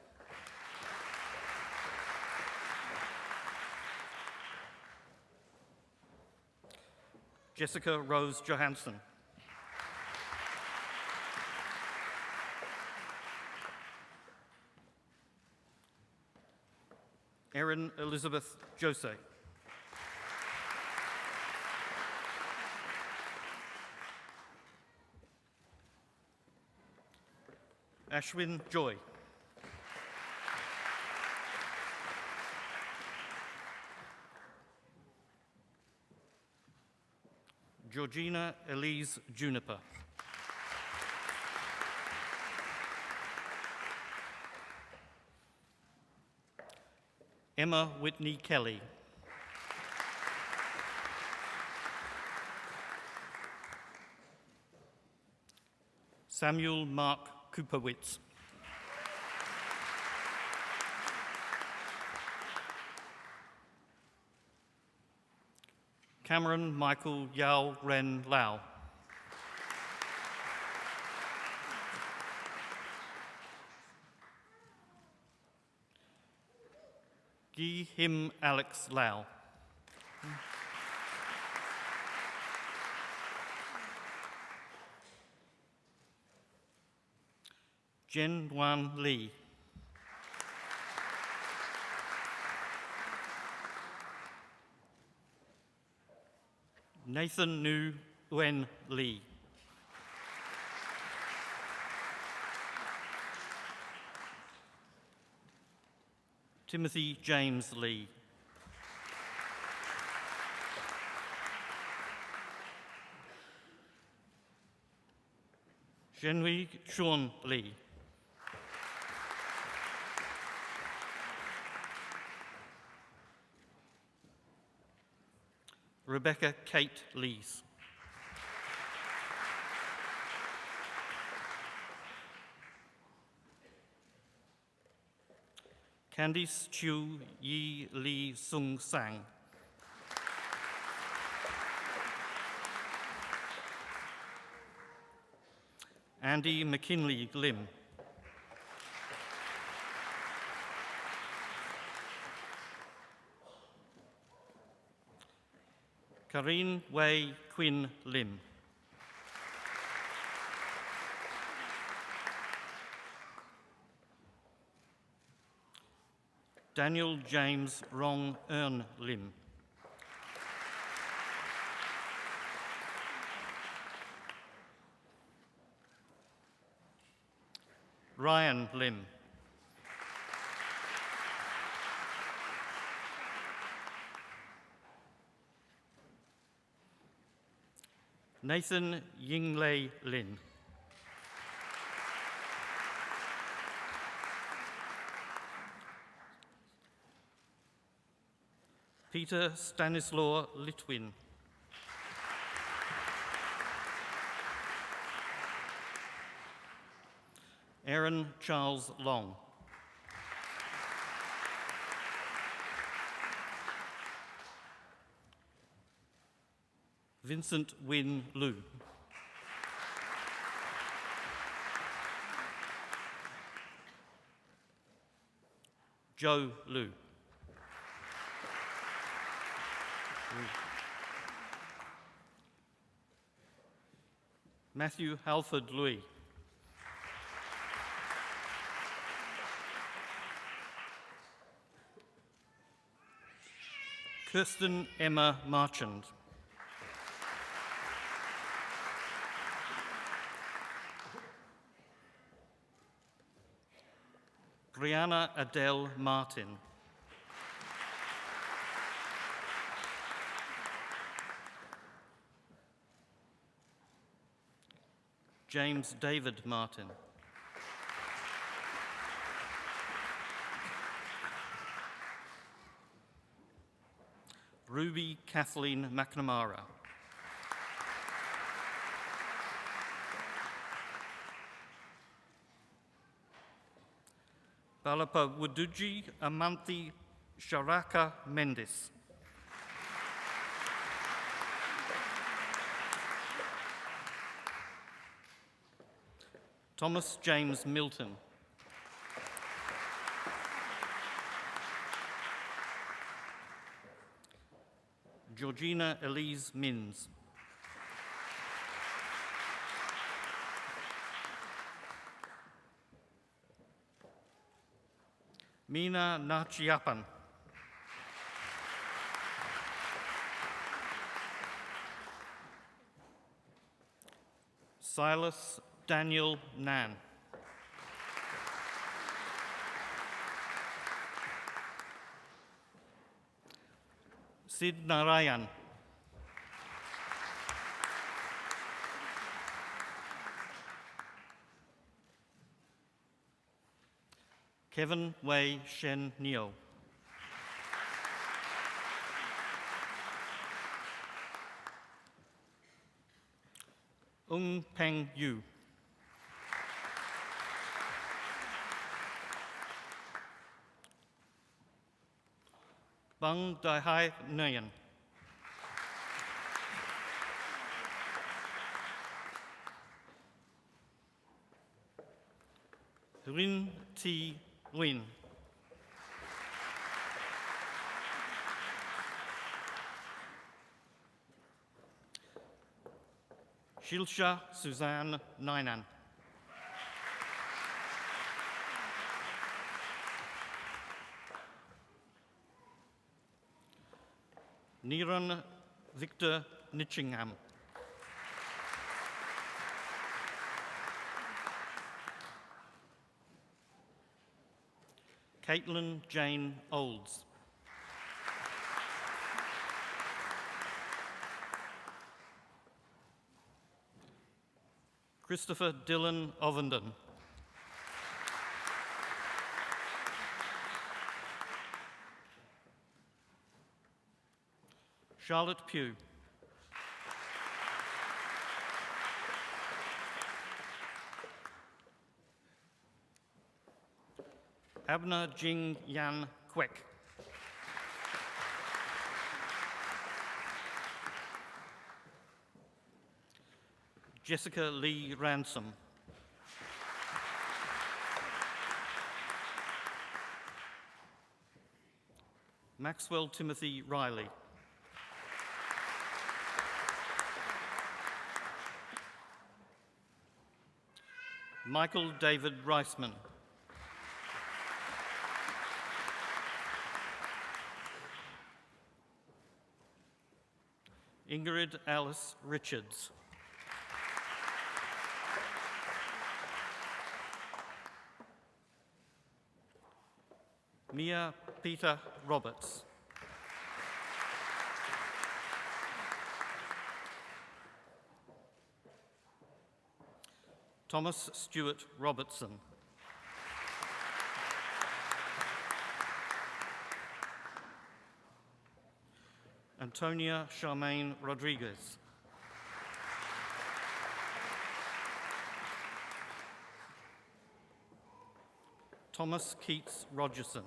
Jessica Rose Johansson. Erin Elizabeth Jose. Ashwin Joy. Georgina Elise Juniper. Emma Whitney Kelly. Samuel Mark Kupowitz. Cameron Michael Yao Ren Lau. Gi Him Alex Lau. Jen Wan Lee. Nathan Nu Wen Lee. Timothy James Lee. Zhenhui Sean Lee. Rebecca Kate Lees. Candice Chiu Yi Lee Sung Sang. Andy McKinley Lim. Karine Wei Quinn Lim. Daniel James Rong Earn Lim. Ryan Lim. Nathan Yinglei Lin. Peter Stanislaw Litwin. Aaron Charles Long. Vincent Win Lu. Joe Lu. Matthew Halford Louis. Kirsten Emma Marchand. Brianna Adele Martin. James David Martin. Ruby Kathleen McNamara. Balapa Wuduji Amanthi Sharaka Mendes. Thomas James Milton. Georgina Elise Minns. Mina Nachiapan. Silas Daniel Nan. Sid Narayan. Kevin Wei Shen Neo. Ung Peng Yu. Bang Dai Hai Nguyen. Rin T. Nguyen. Shilsha Suzanne Nainan. Niran Victor Nitchingham. Caitlin Jane Olds. Christopher Dylan Ovenden. Charlotte Pugh. Abner Jing Yan Kwek. Jessica Lee Ransom. Maxwell Timothy Riley. Michael David Reisman. Ingrid Alice Richards. Mia Peter Roberts. Thomas Stewart Robertson. Antonia Charmaine Rodriguez. Thomas Keats Rogerson.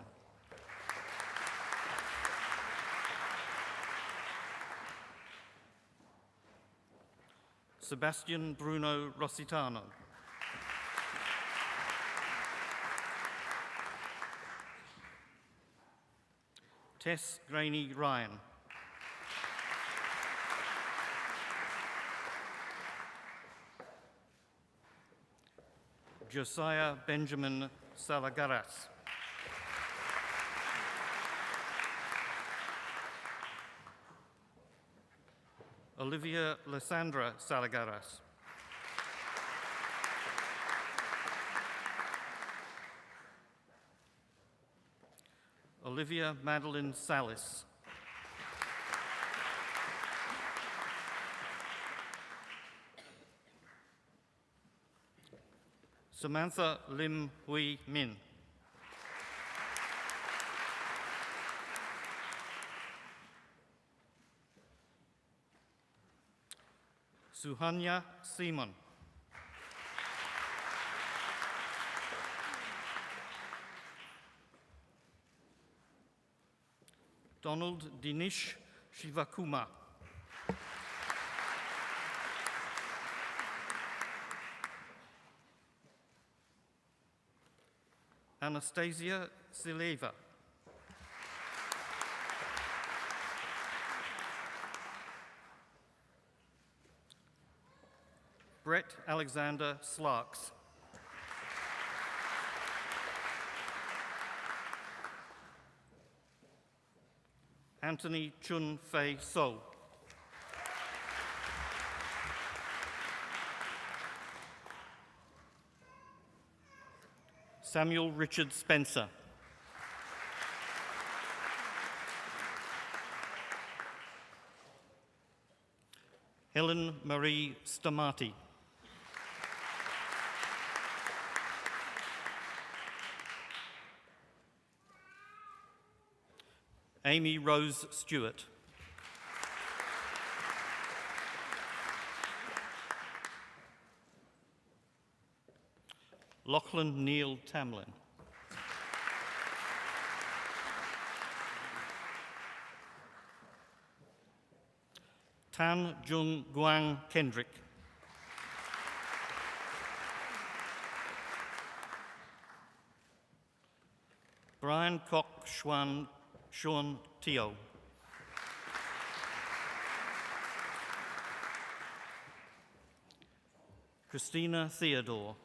Sebastian Bruno Rossitano. Tess Graney Ryan. Josiah Benjamin Salagaras. Olivia Lysandra Salagaras. Olivia Madeline Salis. Samantha Lim Hui Min. Suhanya Simon. Donald Dinesh Shivakumar. Anastasia Sileva. Brett Alexander Slarks. Anthony Chun Fei So. Samuel Richard Spencer. Helen Marie Stamati. Amy Rose Stewart. Lachlan Neil Tamlin. Tan Jung Guang Kendrick. Brian Kok Sean Teo. Christina Theodore.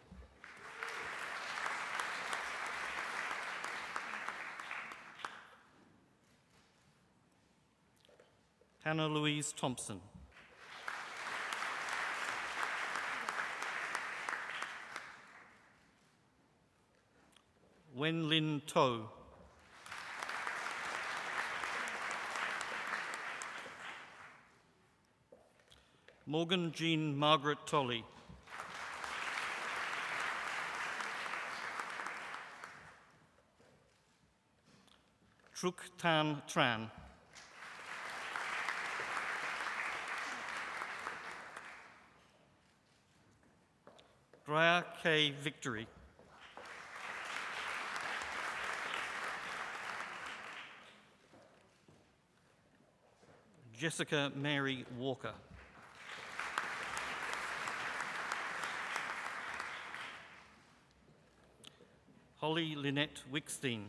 Hannah Louise Thompson. Wen Lin To. Morgan Jean Margaret Tolley. Truk Tan Tran. Drea K. Victory. Jessica Mary Walker. Holly Lynette Wickstein.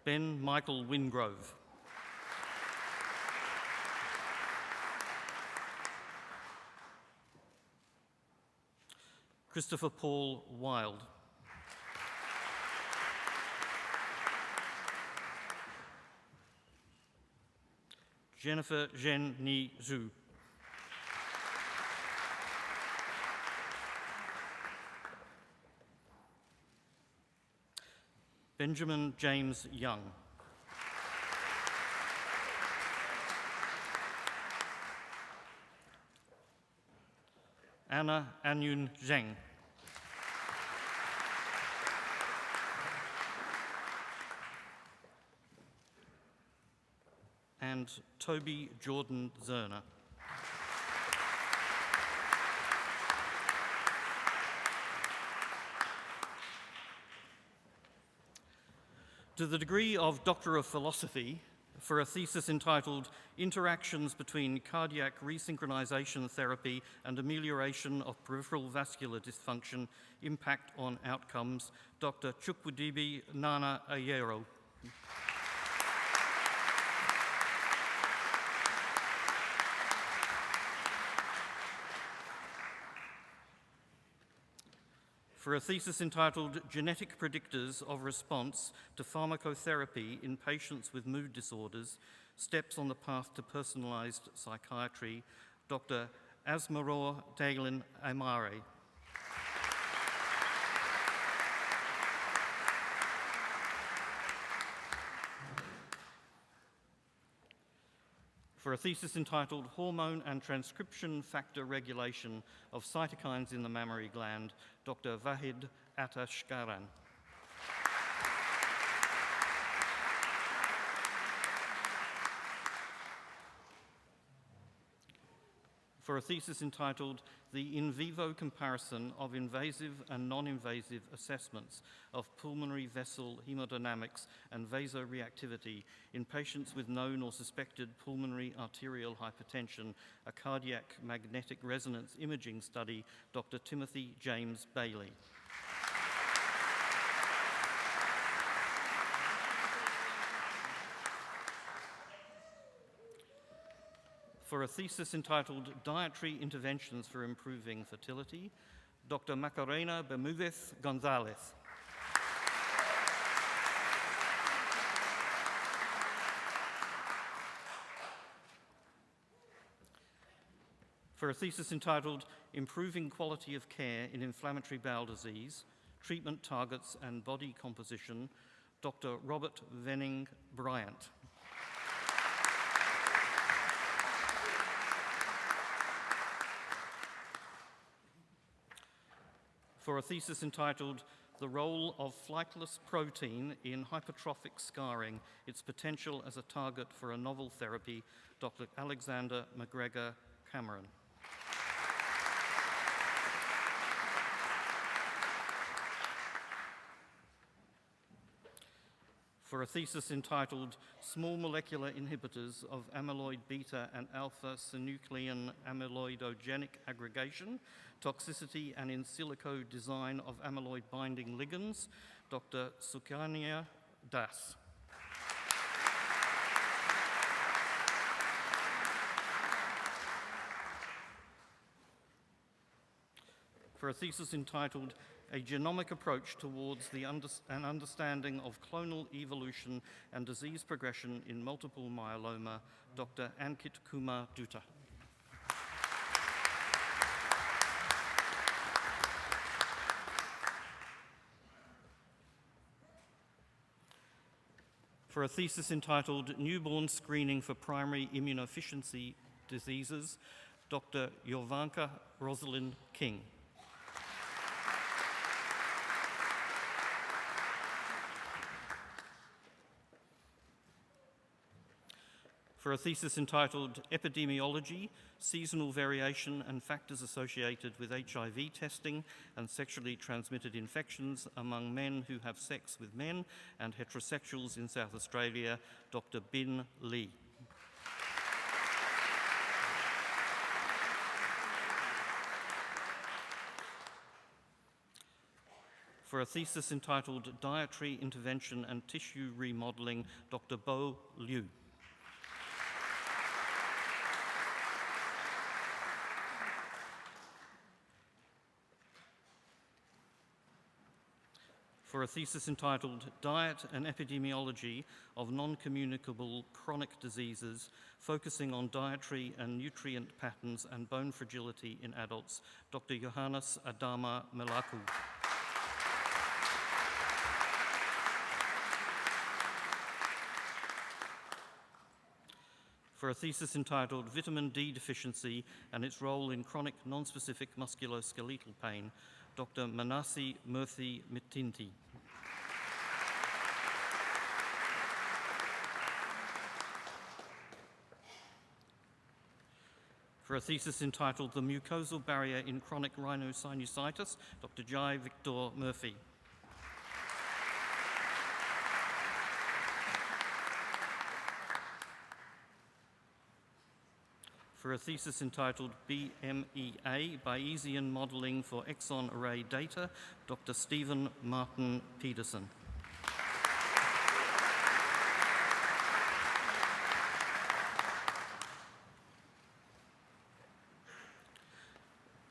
Ben Michael Wingrove. Christopher Paul Wild. Jennifer Zhen Ni Zhu. Benjamin James Young. Anna Anyun Zheng. And Toby Jordan Zerner. To the degree of Doctor of Philosophy, for a thesis entitled Interactions Between Cardiac Resynchronization Therapy and Amelioration of Peripheral Vascular Dysfunction, Impact on Outcomes, Dr. Chukwudibi Nana Ayero. For a thesis entitled Genetic Predictors of Response to Pharmacotherapy in Patients with Mood Disorders, Steps on the Path to Personalized Psychiatry, Dr. Asmaror Daglin Amare. For a thesis entitled Hormone and Transcription Factor Regulation of Cytokines in the Mammary Gland, Dr. Vahid Atashkaran. For a thesis entitled The In Vivo Comparison of Invasive and Non-Invasive Assessments of Pulmonary Vessel Hemodynamics and Vasoreactivity in Patients with Known or Suspected Pulmonary Arterial Hypertension, a Cardiac Magnetic Resonance Imaging Study, Dr. Timothy James Bailey. For a thesis entitled Dietary Interventions for Improving Fertility, Dr. Macarena Bermudez Gonzalez. For a thesis entitled Improving Quality of Care in Inflammatory Bowel Disease, Treatment Targets and Body Composition, Dr. Robert Venning Bryant. For a thesis entitled The Role of Flightless Protein in Hypertrophic Scarring, Its Potential as a Target for a Novel Therapy, Dr. Alexander McGregor Cameron. For a thesis entitled Small Molecular Inhibitors of Amyloid Beta and Alpha Synuclein Amyloidogenic Aggregation, Toxicity and In Silico Design of Amyloid Binding Ligands, Dr. Sukanya Das. For a thesis entitled A Genomic Approach Towards an Understanding of Clonal Evolution and Disease Progression in Multiple Myeloma, Dr. Ankit Kumar Dutta. For a thesis entitled Newborn Screening for Primary Immunodeficiency Diseases, Dr. Jovanka Rosalind King. For a thesis entitled Epidemiology, Seasonal Variation and Factors Associated with HIV Testing and Sexually Transmitted Infections Among Men Who Have Sex with Men and Heterosexuals in South Australia, Dr. Bin Lee. For a thesis entitled Dietary Intervention and Tissue Remodeling, Dr. Bo Liu. For a thesis entitled Diet and Epidemiology of Non-Communicable Chronic Diseases, focusing on dietary and nutrient patterns and bone fragility in adults, Dr. Johannes Adama Melaku. for a thesis entitled Vitamin D Deficiency and its Role in Chronic Non-Specific Musculoskeletal Pain, Dr. Manasi Murthy Mitinti. For a thesis entitled The Mucosal Barrier in Chronic Rhinosinusitis, Dr. Jai Victor Murphy. For a thesis entitled BMEA, Bayesian Modelling for Exon Array Data, Dr. Stephen Martin Pedersen.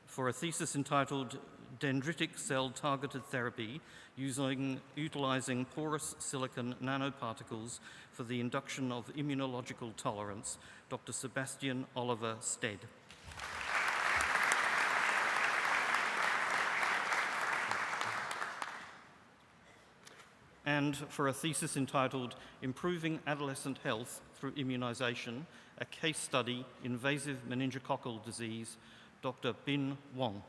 For a thesis entitled Dendritic Cell Targeted Therapy, utilizing porous silicon nanoparticles for the induction of immunological tolerance, Dr. Sebastian Oliver Stead. And for a thesis entitled Improving Adolescent Health Through Immunization, a case study, invasive meningococcal disease, Dr. Bin Wong.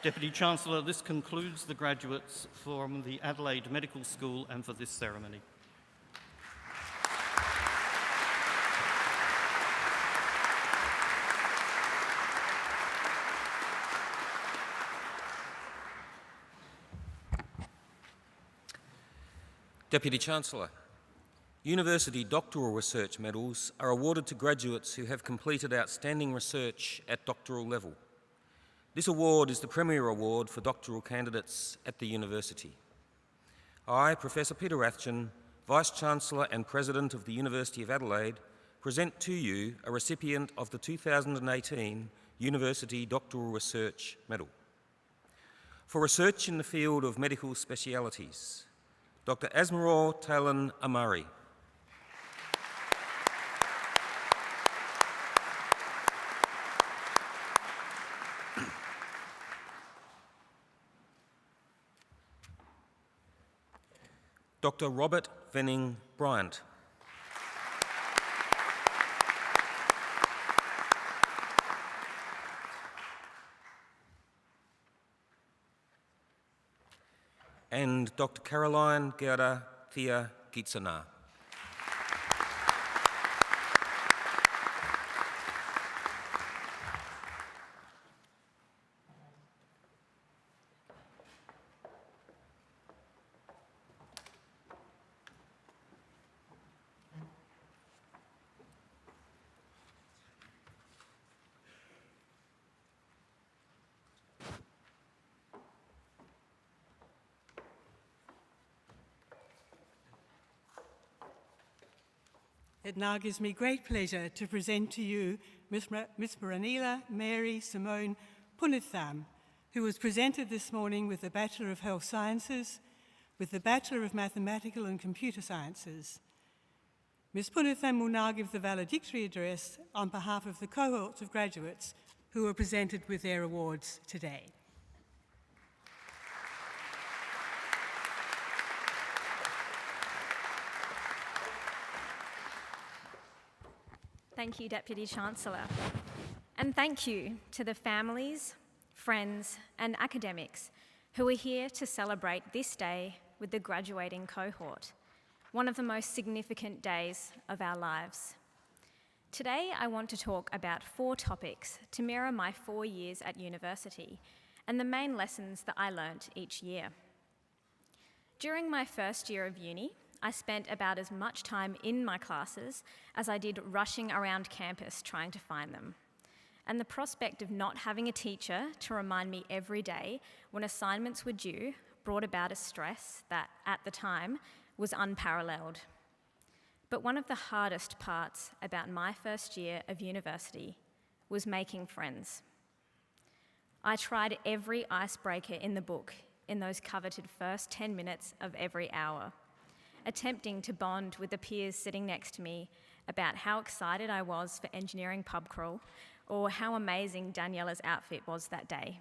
Deputy Chancellor, this concludes the graduates from the Adelaide Medical School and for this ceremony. Deputy Chancellor, University Doctoral Research Medals are awarded to graduates who have completed outstanding research at doctoral level. This award is the premier award for doctoral candidates at the university. I, Professor Peter Rathjen, Vice-Chancellor and President of the University of Adelaide, present to you a recipient of the 2018 University Doctoral Research Medal. For research in the field of medical specialities, Dr. Asmaral Talan Amari. Dr. Robert Venning Bryant. And Dr. Caroline Gerda Thea Gitsanar. It now gives me great pleasure to present to you Miss Pranila Mary Simone Punitham, who was presented this morning with the Bachelor of Health Sciences, with the Bachelor of Mathematical and Computer Sciences. Ms. Punitham will now give the valedictory address on behalf of the cohorts of graduates who were presented with their awards today. Thank you, Deputy Chancellor. And thank you to the families, friends, and academics who are here to celebrate this day with the graduating cohort, one of the most significant days of our lives. Today, I want to talk about 4 topics to mirror my 4 years at university and the main lessons that I learnt each year. During my first year of uni, I spent about as much time in my classes as I did rushing around campus trying to find them. And the prospect of not having a teacher to remind me every day when assignments were due brought about a stress that, at the time, was unparalleled. But one of the hardest parts about my first year of university was making friends. I tried every icebreaker in the book in those coveted first 10 minutes of every hour, attempting to bond with the peers sitting next to me about how excited I was for engineering pub crawl or how amazing Daniela's outfit was that day.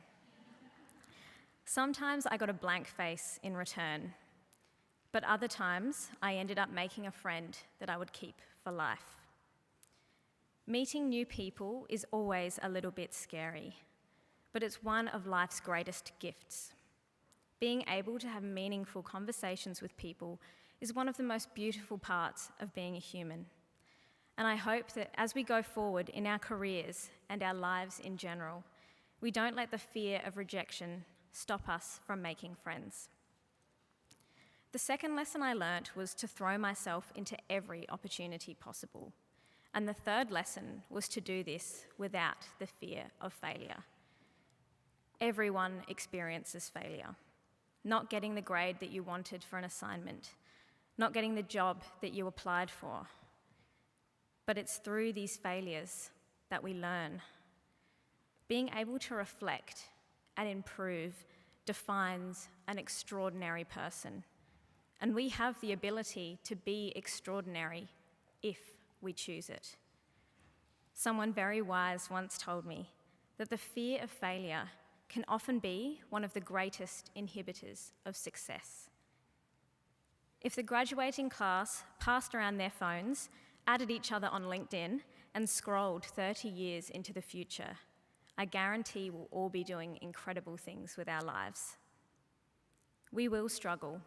Sometimes I got a blank face in return, but other times I ended up making a friend that I would keep for life. Meeting new people is always a little bit scary, but it's one of life's greatest gifts. Being able to have meaningful conversations with people is one of the most beautiful parts of being a human. And I hope that as we go forward in our careers and our lives in general, we don't let the fear of rejection stop us from making friends. The second lesson I learnt was to throw myself into every opportunity possible. And the third lesson was to do this without the fear of failure. Everyone experiences failure. Not getting the grade that you wanted for an assignment, not getting the job that you applied for. But it's through these failures that we learn. Being able to reflect and improve defines an extraordinary person. And we have the ability to be extraordinary if we choose it. Someone very wise once told me that the fear of failure can often be one of the greatest inhibitors of success. If the graduating class passed around their phones, added each other on LinkedIn, and scrolled 30 years into the future, I guarantee we'll all be doing incredible things with our lives. We will struggle.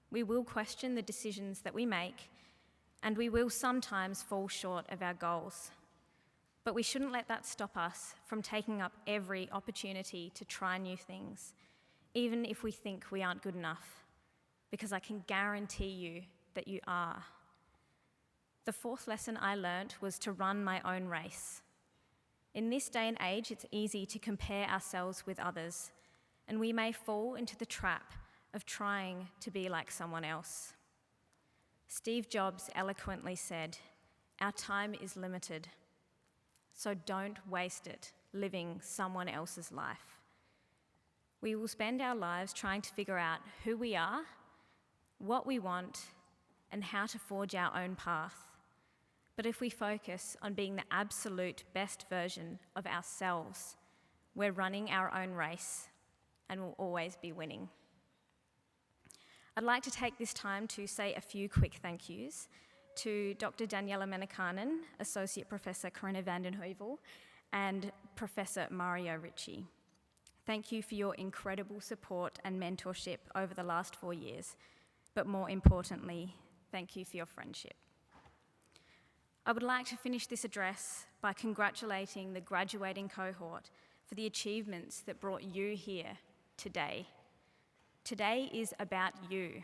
We will question the decisions that we make, and we will sometimes fall short of our goals. But we shouldn't let that stop us from taking up every opportunity to try new things, even if we think we aren't good enough, because I can guarantee you that you are. The fourth lesson I learnt was to run my own race. In this day and age, it's easy to compare ourselves with others, and we may fall into the trap of trying to be like someone else. Steve Jobs eloquently said, "Our time is limited, so don't waste it living someone else's life." We will spend our lives trying to figure out who we are, what we want, and how to forge our own path. But if we focus on being the absolute best version of ourselves, we're running our own race and will always be winning. I'd like to take this time to say a few quick thank yous to Dr. Daniela Menikanen, Associate Professor Corinna van den Heuvel, and Professor Mario Ricci. Thank you for your incredible support and mentorship over the last 4 years, but more importantly, thank you for your friendship. I would like to finish this address by congratulating the graduating cohort for the achievements that brought you here today. Today is about you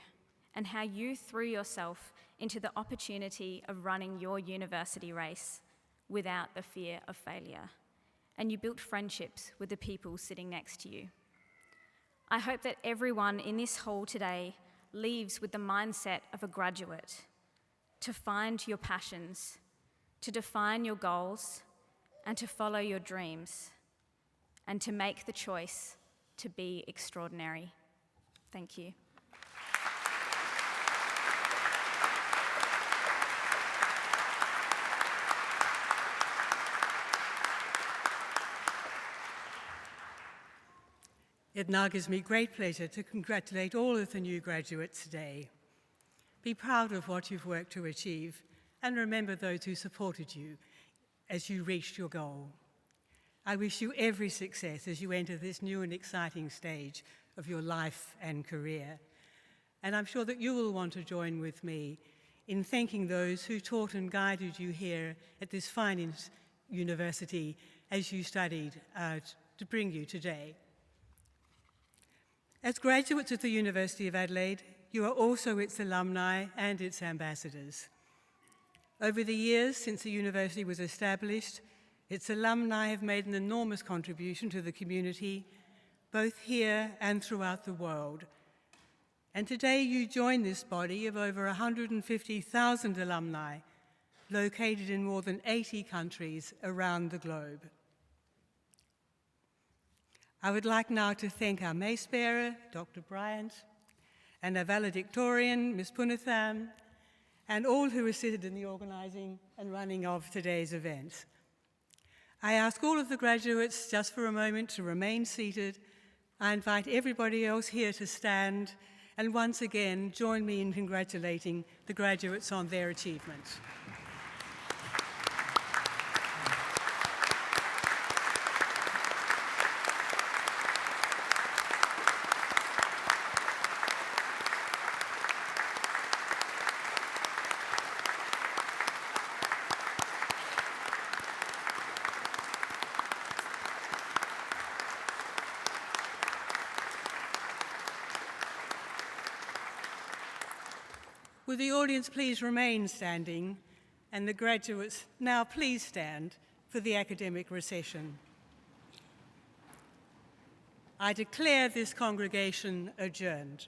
and how you threw yourself into the opportunity of running your university race without the fear of failure. And you built friendships with the people sitting next to you. I hope that everyone in this hall today leaves with the mindset of a graduate, to find your passions, to define your goals, and to follow your dreams, and to make the choice to be extraordinary. Thank you. It now gives me great pleasure to congratulate all of the new graduates today. Be proud of what you've worked to achieve, and remember those who supported you as you reached your goal. I wish you every success as you enter this new and exciting stage of your life and career. And I'm sure that you will want to join with me in thanking those who taught and guided you here at this fine university as you studied to bring you today. As graduates of the University of Adelaide, you are also its alumni and its ambassadors. Over the years since the university was established, its alumni have made an enormous contribution to the community, both here and throughout the world. And today you join this body of over 150,000 alumni located in more than 80 countries around the globe. I would like now to thank our mace bearer, Dr. Bryant, and our valedictorian, Ms. Punathan, and all who assisted in the organising and running of today's event. I ask all of the graduates just for a moment to remain seated I invite everybody else here to stand and once again join me in congratulating the graduates on their achievements. Will the audience please remain standing, and the graduates now please stand for the academic recession. I declare this congregation adjourned.